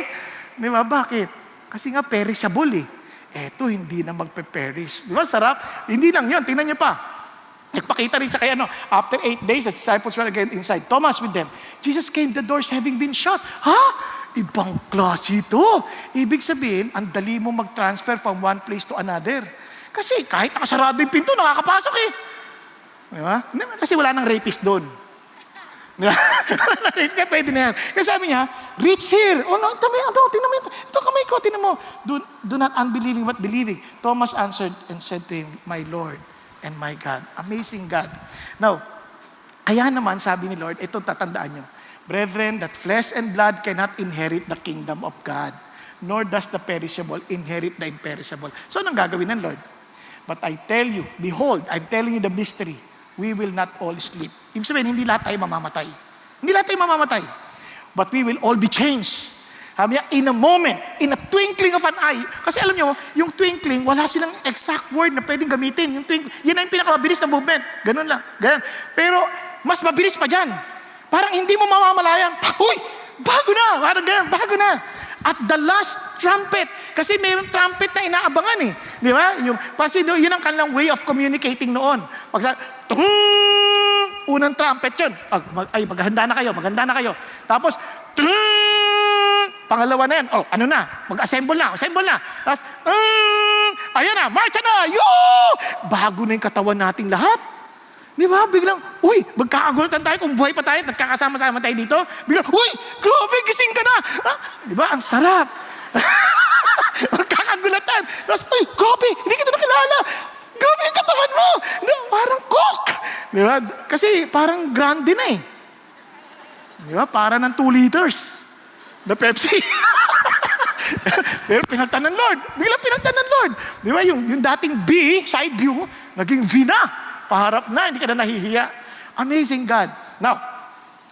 Di ba? Bakit? Kasi nga perishable eh. Eto, hindi na magpe-perish. Di ba? Sarap. Hindi lang yun. Tingnan niyo pa. Nagpakita rin siya kaya after 8 days, the disciples were again inside. Thomas with them. Jesus came, the doors having been shut. Ha? Ibang klase ito. Ibig sabihin, ang dali mo mag-transfer from one place to another. Kasi kahit nakasarado yung pinto, nakakapasok eh. Di ba? Kasi wala nang rapist doon. Kaya pwede na yan. Kasi sabi niya, reach here. Oh no, tingnan mo ito kamay ko, tingnan mo. Do not unbelieving but believing. Thomas answered and said to Him, my Lord and my God. Amazing God. Now, kaya naman sabi ni Lord, ito tatandaan nyo. Brethren, that flesh and blood cannot inherit the kingdom of God, nor does the perishable inherit the imperishable. So, anong gagawin ng Lord? But I tell you, behold, I'm telling you the mystery. We will not all sleep. Ibig sabihin, hindi lahat tayo mamamatay. Hindi lahat tayo mamamatay. But we will all be changed. Sabi niya, in a moment, in a twinkling of an eye. Kasi alam niyo, yung twinkling, wala silang exact word na pwedeng gamitin. Yung twinkling, yun na yung pinakamabilis na movement. Ganun lang. Ganun. Pero, mas mabilis pa dyan. Parang hindi mo mamamalayan. Uy, bago na. Parang ganun, bago na. At the last trumpet. Kasi mayroong trumpet na inaabangan eh. Di ba? Kasi yun ang kanilang way of communicating noon. Unang trumpet yun. Ay, maghanda na kayo. Tapos, Pangalawa na yan, ano na, mag-assemble na. Tapos, ayan na, marcha na, bago na yung katawan nating lahat. Di ba? Biglang, magkakagulatan tayo kung buhay pa tayo, nagkakasama-sama tayo dito. Biglang, grabe, gising ka na. Di ba? Ang sarap. Magkakagulatan. Tapos, grabe, hindi kita nakilala. Grabe yung katawan mo. Parang cook. Di ba? Kasi parang grande na eh. Di ba? Para ng 2 liters na Pepsi. Pero pinagtan ng Lord. Biglang pinagtan ng Lord. Di ba? Yung dating B, side view, naging V na. Paharap na, hindi ka na nahihiya. Amazing God. Now,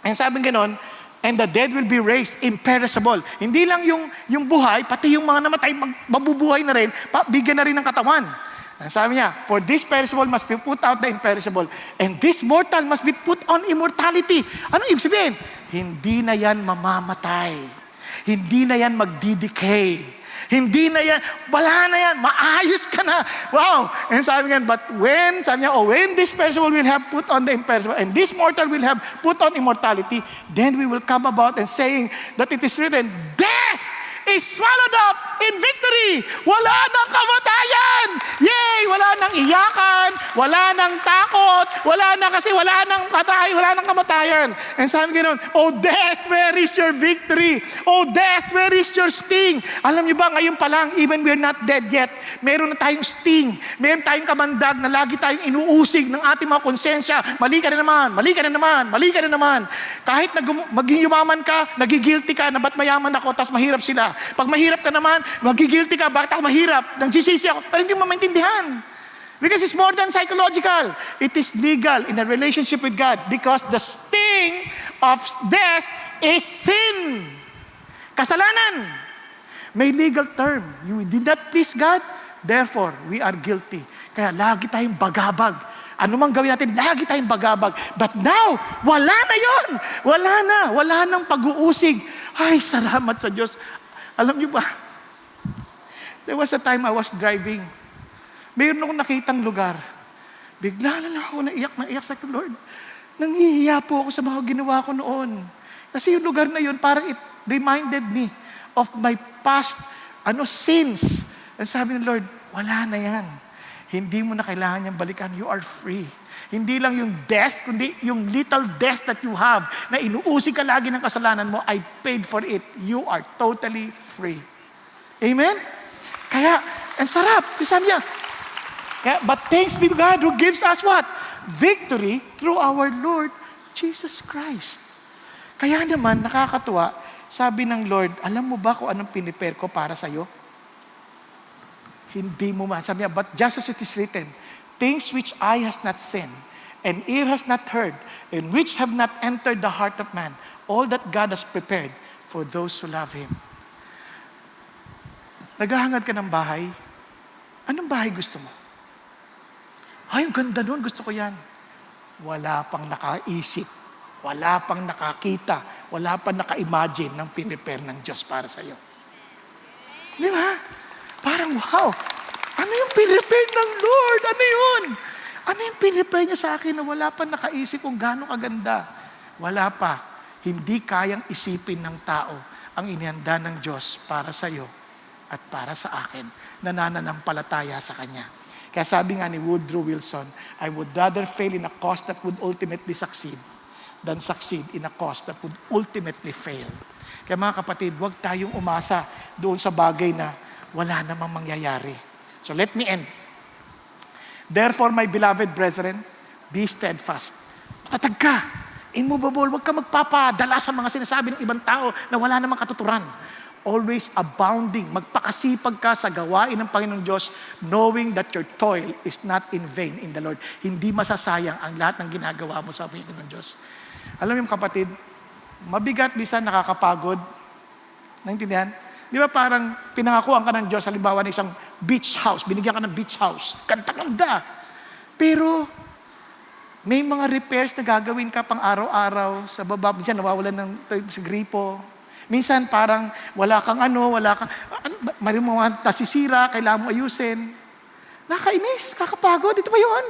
ang sabing ganon, and the dead will be raised imperishable. Hindi lang yung buhay, pati yung mga namatay, mabubuhay na rin, bigyan na rin ng katawan. Ang sabi niya, for this perishable must be put out the imperishable, and this mortal must be put on immortality. Ano ibig sabihin? Hindi na yan mamamatay. Hindi na yan magdidecay. Hindi na yan, wala na yan, maayos ka na. Wow! And sabi nga, when this perishable will have put on the imperishable, and this mortal will have put on immortality, then we will come about and saying that it is written, death is swallowed up in victory. Wala nang kamatayan. Yay! Wala nang iyakan, wala nang takot, wala nang patay, wala nang kamatayan. And sabi ganoon, oh death, where is your victory? Oh death, where is your sting? Alam niyo ba, ngayon pa lang, even we're not dead yet, meron na tayong sting, meron tayong kamandag na lagi tayong inuusig ng ating mga konsensya. Mali ka na naman. Kahit maging yumaman ka, nagigilty ka na ba't mayaman ako, tapos mahirap sila. Pag mahirap ka naman, magigilty ka, bakit ako mahirap? Nagsisisi ako, pero hindi mo maintindihan. Because it's more than psychological. It is legal in a relationship with God because the sting of death is sin. Kasalanan. May legal term. You did not please God, therefore, we are guilty. Kaya lagi tayong bagabag. Ano mang gawin natin, lagi tayong bagabag. But now, wala na yon. Wala nang pag-uusig. Ay, salamat sa Diyos. Alam niyo ba, there was a time I was driving. Mayroon akong nakitang lugar. Bigla na lang ako naiyak sa Lord. Nanghihiya po ako sa mga ginawa ko noon. Kasi yung lugar na yun, parang it reminded me of my past sins. And sabi ng Lord, wala na yan. Hindi mo na kailangan yung balikan. You are free. Hindi lang yung death, kundi yung little death that you have, na inuusig ka lagi ng kasalanan mo, I paid for it. You are totally free. Amen? Kaya, ang sarap. Sabi niya, but thanks be to God who gives us what? Victory through our Lord Jesus Christ. Kaya naman, nakakatuwa, sabi ng Lord, alam mo ba kung anong pinipare ko para sa'yo? Hindi mo man. Sabi niya, but just as it is written, things which eye has not seen, and ear has not heard, and which have not entered the heart of man, all that God has prepared for those who love Him. Naghahangad ka ng bahay? Anong bahay gusto mo? Ay, ang ganda nun, gusto ko yan. Wala pang nakaisip, wala pang nakakita, wala pang naka-imagine ng pinipare ng Diyos para sa'yo. Di ba? Parang wow! Ano yung pinipare ng Lord? Ano yun? Ano yung pinipare niya sa akin na wala pa nakaisip kung gaano kaganda? Wala pa. Hindi kayang isipin ng tao ang inihanda ng Diyos para sa iyo at para sa akin. Nananampalataya sa Kanya. Kaya sabi nga ni Woodrow Wilson, I would rather fail in a cause that would ultimately succeed than succeed in a cause that would ultimately fail. Kaya mga kapatid, huwag tayong umasa doon sa bagay na wala namang mangyayari. So let me end. Therefore, my beloved brethren, be steadfast. Matatag ka. Immovable. Huwag ka magpapadala sa mga sinasabi ng ibang tao na wala namang katuturan. Always abounding. Magpakasipag ka sa gawain ng Panginoong Diyos, knowing that your toil is not in vain in the Lord. Hindi masasayang ang lahat ng ginagawa mo sa Panginoong Diyos. Alam mo kapatid, mabigat bisan nakakapagod. Naintindihan? Di ba parang pinangakuan ka ng Diyos, halimbawa ng isang beach house, binigyan ka ng beach house, ganda. Pero may mga repairs na gagawin ka pang araw-araw sa baba. Minsan nawawalan ng sa gripo. Minsan parang wala kang may mga nasisira, kailangan mo ayusin. Nakakainis, kakapagod, ito ba yun?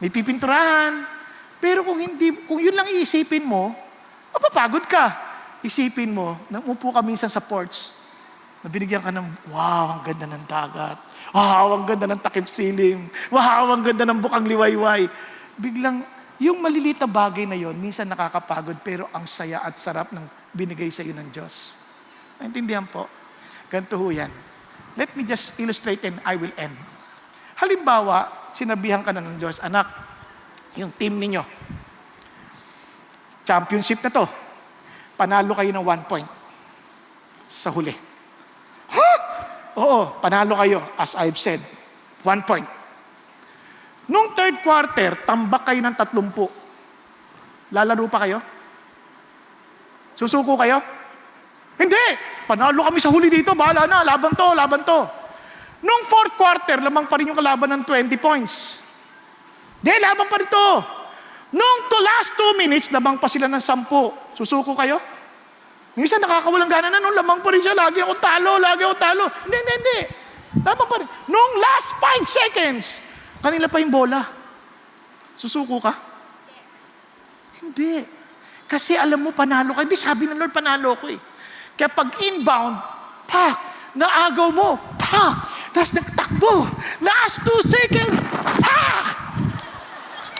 May pipinturahan. Pero kung yun lang iisipin mo, mapapagod ka. isipin mo, namupo ka minsan sa porch, nabinigyan ka ng, wow, ang ganda ng dagat. Wow, ang ganda ng takip silim. Wow, ang ganda ng bukang liwayway. Biglang, yung maliliit na bagay na yon, minsan nakakapagod, pero ang saya at sarap ng binigay sa iyo ng Diyos. Naintindihan po? Ganito ho yan. Let me just illustrate and I will end. Halimbawa, sinabihan ka na ng Diyos, anak, yung team ninyo, championship na to, panalo kayo ng 1 point sa huli. Huh? Oo, panalo kayo, as I've said, 1 point. Nung third quarter, tambak kayo ng 30. Lalaro pa kayo? Susuko kayo? Hindi! Panalo kami sa huli dito, bahala na, laban to. Nung fourth quarter, lamang pa rin yung kalaban ng 20 points. Hindi, laban pa rin to. Nung to last 2 minutes, lamang pa sila ng 10. Susuko kayo? Minsan nakakawalang gana na, nung lamang pa rin siya, lagi ako talo. Hindi. Lamang pa rin. Nung last 5 seconds, kanila pa yung bola. Susuko ka? Hindi. Kasi alam mo, panalo ka. Hindi, sabi ng Lord, panalo ko eh. Kaya pag inbound, pak, naagaw mo, pak, tapos nagtakbo, last 2 seconds, pak!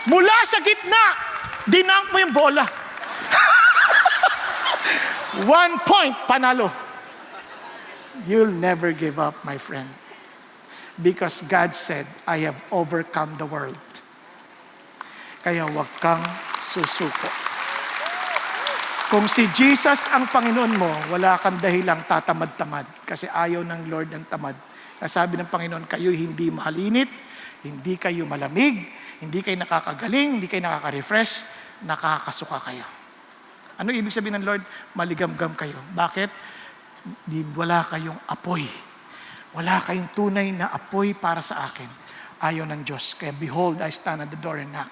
Mula sa gitna, dinunk mo yung bola. 1 point, panalo. You'll never give up, my friend. Because God said, I have overcome the world. Kaya huwag kang susuko. Kung si Jesus ang Panginoon mo, wala kang dahilang tatamad-tamad. Kasi ayaw ng Lord ng tamad. Sabi ng Panginoon, kayo hindi mahalinit, hindi kayo malamig, hindi kayo nakakagaling, hindi kayo nakaka-refresh, nakakasuka kayo. Ano ibig sabihin ng Lord? Maligamgam kayo. Bakit? Wala kayong apoy. Wala kayong tunay na apoy para sa akin. Ayaw ng Diyos. Kaya behold, I stand at the door and knock.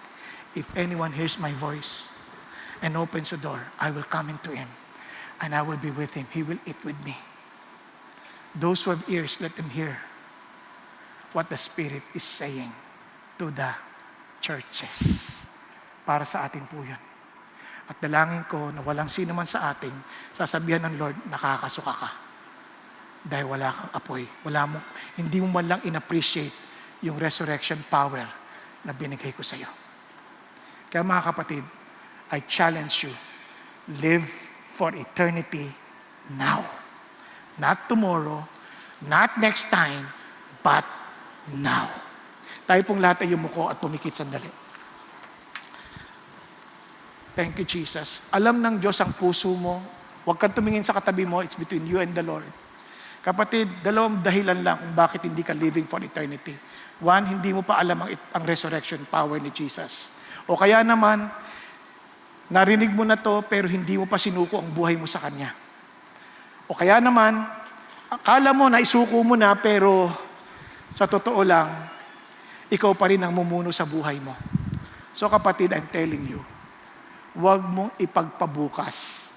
If anyone hears my voice and opens the door, I will come into him and I will be with him. He will eat with me. Those who have ears, let them hear what the Spirit is saying to the churches. Para sa atin po yun. At dalangin ko na walang sino man sa ating sasabihan ng Lord, nakakasuka ka. Dahil wala kang apoy. Hindi mo man lang in-appreciate yung resurrection power na binigay ko sa iyo. Kaya mga kapatid, I challenge you, live for eternity now. Not tomorrow, not next time, but now. Tayo pong lahat ay yumuko at pumikit sandali. Thank you, Jesus. Alam ng Diyos ang puso mo. Huwag kang tumingin sa katabi mo. It's between you and the Lord. Kapatid, 2 dahilan lang kung bakit hindi ka living for eternity. 1, hindi mo pa alam ang resurrection power ni Jesus. O kaya naman, narinig mo na to pero hindi mo pa sinuko ang buhay mo sa Kanya. O kaya naman, akala mo na isuko mo na pero sa totoo lang, ikaw pa rin ang mumuno sa buhay mo. So kapatid, I'm telling you, huwag mong ipagpabukas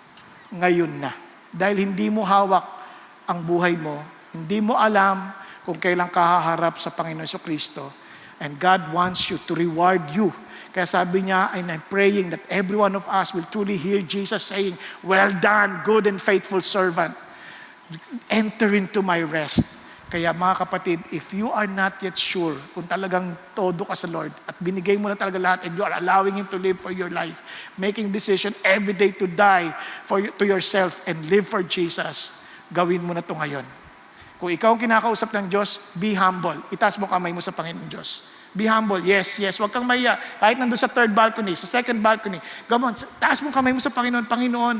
ngayon na. Dahil hindi mo hawak ang buhay mo, hindi mo alam kung kailan ka haharap sa Panginoon Jesucristo. And God wants you to reward you. Kaya sabi niya, and I'm praying that every one of us will truly hear Jesus saying, well done, good and faithful servant. Enter into my rest. Kaya mga kapatid, if you are not yet sure kung talagang todo ka sa Lord at binigay mo na talaga lahat and you are allowing Him to live for your life, making decision every day to die to yourself and live for Jesus, gawin mo na ito ngayon. Kung ikaw ang kinakausap ng Diyos, be humble. Itaas mo kamay mo sa Panginoon Diyos. Be humble. Yes. Huwag kang mahiya. Kahit nandun sa third balcony, sa second balcony, come on, taas mo kamay mo sa Panginoon. Panginoon,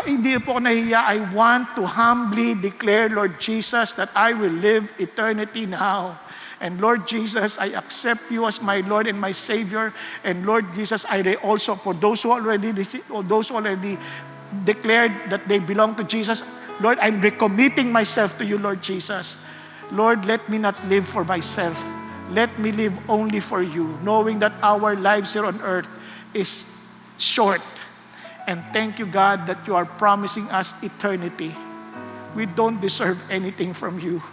hindi po ako nahiya. I want to humbly declare, Lord Jesus, that I will live eternity now. And Lord Jesus, I accept you as my Lord and my Savior. And Lord Jesus, I also, for those who already declared that they belong to Jesus, Lord, I'm recommitting myself to you, Lord Jesus. Lord, let me not live for myself. Let me live only for you, knowing that our lives here on earth is short. And thank you, God, that you are promising us eternity. We don't deserve anything from you.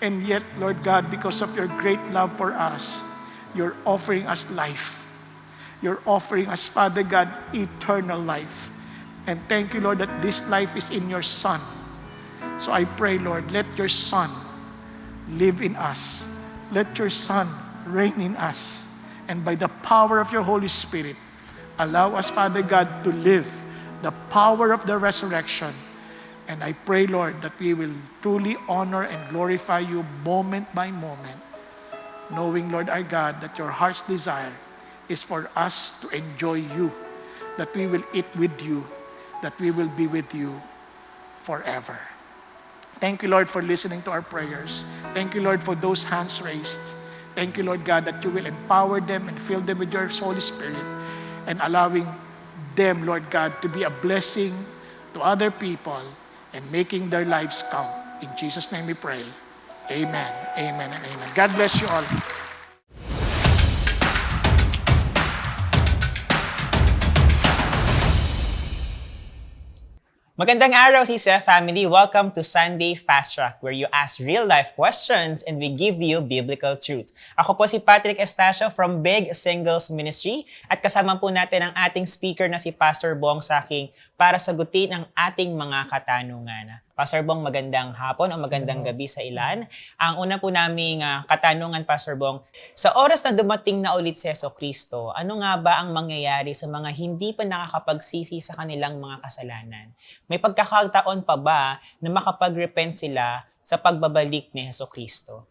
And yet, Lord God, because of your great love for us, you're offering us life. You're offering us, Father God, eternal life. And thank you, Lord, that this life is in your Son. So I pray, Lord, let your Son live in us. Let your Son reign in us. And by the power of your Holy Spirit, allow us, Father God, to live the power of the resurrection. And I pray, Lord, that we will truly honor and glorify you moment by moment, knowing, Lord our God, that your heart's desire is for us to enjoy you, that we will eat with you, that we will be with you forever. Thank you, Lord, for listening to our prayers. Thank you, Lord, for those hands raised. Thank you, Lord God, that you will empower them and fill them with your Holy Spirit and allowing them, Lord God, to be a blessing to other people and making their lives count. In Jesus' name we pray. Amen, amen, and amen. God bless you all. Magandang araw, CCF family. Welcome to Sunday Fast Track, where you ask real-life questions and we give you biblical truths. Ako po si Patrick Estacio from Big Singles Ministry at kasama po natin ang ating speaker na si Pastor Bong Saking para sagutin ang ating mga katanungan. Pastor Bong, magandang hapon o magandang gabi sa ilan. Ang una po naming katanungan, Pastor Bong, sa oras na dumating na ulit si Jesucristo, ano nga ba ang mangyayari sa mga hindi pa nakakapagsisi sa kanilang mga kasalanan? May pagkakataon pa ba na makapag-repent sila sa pagbabalik ni Jesucristo?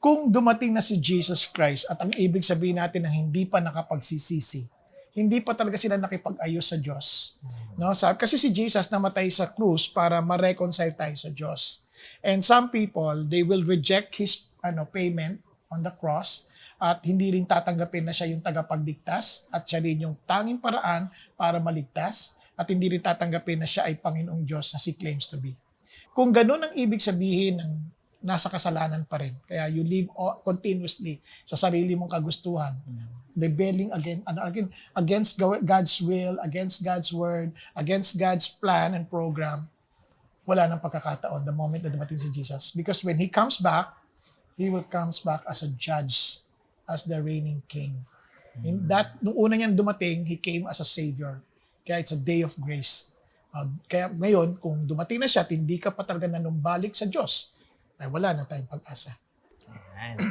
Kung dumating na si Jesus Christ at ang ibig sabihin natin na hindi pa nakapagsisisi, hindi pa talaga sila nakipag-ayos sa Diyos. No? Kasi si Jesus namatay sa krus para ma-reconcile tayo sa Diyos. And some people, they will reject His payment on the cross at hindi rin tatanggapin na siya yung tagapagligtas at siya rin yung tanging paraan para maligtas at hindi rin tatanggapin na siya ay Panginoong Diyos na He claims to be. Kung ganun ang ibig sabihin ng nasa kasalanan pa rin. Kaya you live continuously sa sarili mong kagustuhan. Rebelling against God's will, against God's word, against God's plan and program. Wala nang pagkakataon the moment na dumating si Jesus. Because when He comes back, He will comes back as a judge, as the reigning king. Nung una niyang dumating, He came as a savior. Kaya it's a day of grace. Kaya ngayon, kung dumating na siya at hindi ka pa talaga nanumbalik sa Diyos, ay wala na tayong pag-asa.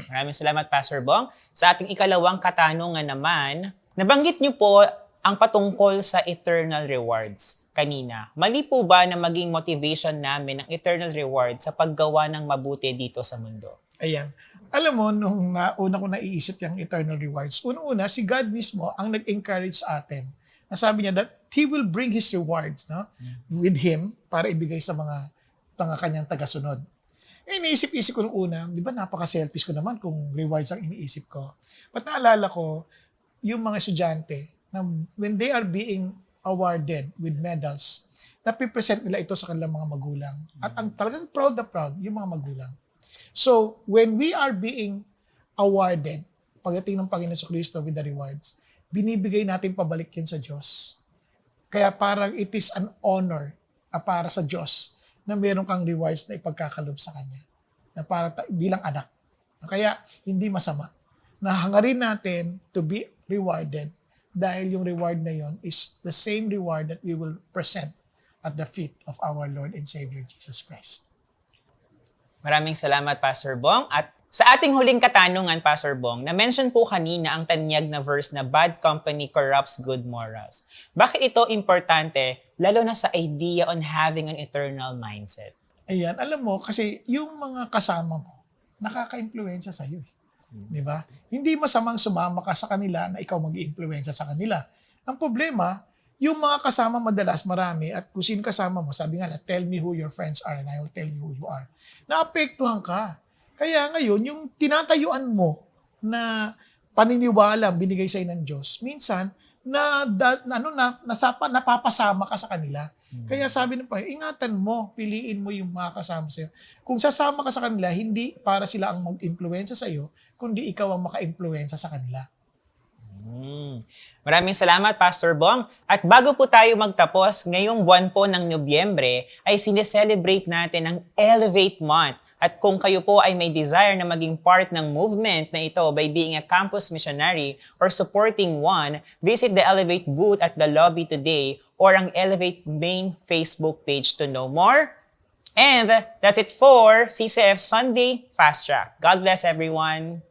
Maraming salamat, Pastor Bong. Sa ating ikalawang katanungan naman, nabanggit niyo po ang patungkol sa eternal rewards kanina. Mali po ba na maging motivation namin ang eternal rewards sa paggawa ng mabuti dito sa mundo? Ayan. Alam mo, nung una ko naiisip yung eternal rewards, unang-una, si God mismo ang nag-encourage sa atin. Nasabi niya that He will bring His rewards with Him para ibigay sa mga kanyang tagasunod. Iniisip-isip ko nung una, di ba napaka-selfish ko naman kung rewards ang iniisip ko. But naalala ko, yung mga estudyante, na when they are being awarded with medals, napipresent nila ito sa kanilang mga magulang. At ang talagang proud na proud, yung mga magulang. So, when we are being awarded, pagdating ng Panginoon Kristo with the rewards, binibigay natin pabalik yun sa Diyos. Kaya parang it is an honor para sa Diyos na meron kang rewards na ipagkakalob sa Kanya. Na para bilang anak. Kaya hindi masama. Nahangarin natin to be rewarded dahil yung reward na yon is the same reward that we will present at the feet of our Lord and Savior Jesus Christ. Maraming salamat, Pastor Bong. At sa ating huling katanungan, Pastor Bong, na-mention po kanina ang tanyag na verse na bad company corrupts good morals. Bakit ito importante, lalo na sa idea on having an eternal mindset? Ayan, alam mo, kasi yung mga kasama mo, nakaka-impluwensya sa'yo. Di ba? Hindi masamang sumama ka sa kanila na ikaw mag-i-impluwensya sa kanila. Ang problema, yung mga kasama madalas marami at kung sino kasama mo, sabi nga, tell me who your friends are and I will tell you who you are. Naapektuhan ka. Kaya ngayon, yung tinatayuan mo na paniniwala binigay sa'yo ng Diyos, minsan, napapasama ka sa kanila. Kaya sabi ng Panginoon, ingatan mo, piliin mo yung mga kasama sa'yo. Kung sasama ka sa kanila, hindi para sila ang mag-impluwensya sa'yo, kundi ikaw ang maka-impluwensya sa kanila. Maraming salamat, Pastor Bong. At bago po tayo magtapos, ngayong buwan po ng Nobyembre ay sineselebrate natin ang Elevate Month. At kung kayo po ay may desire na maging part ng movement na ito by being a campus missionary or supporting one, visit the Elevate booth at the lobby today or ang Elevate main Facebook page to know more. And that's it for CCF Sunday Fast Track. God bless everyone.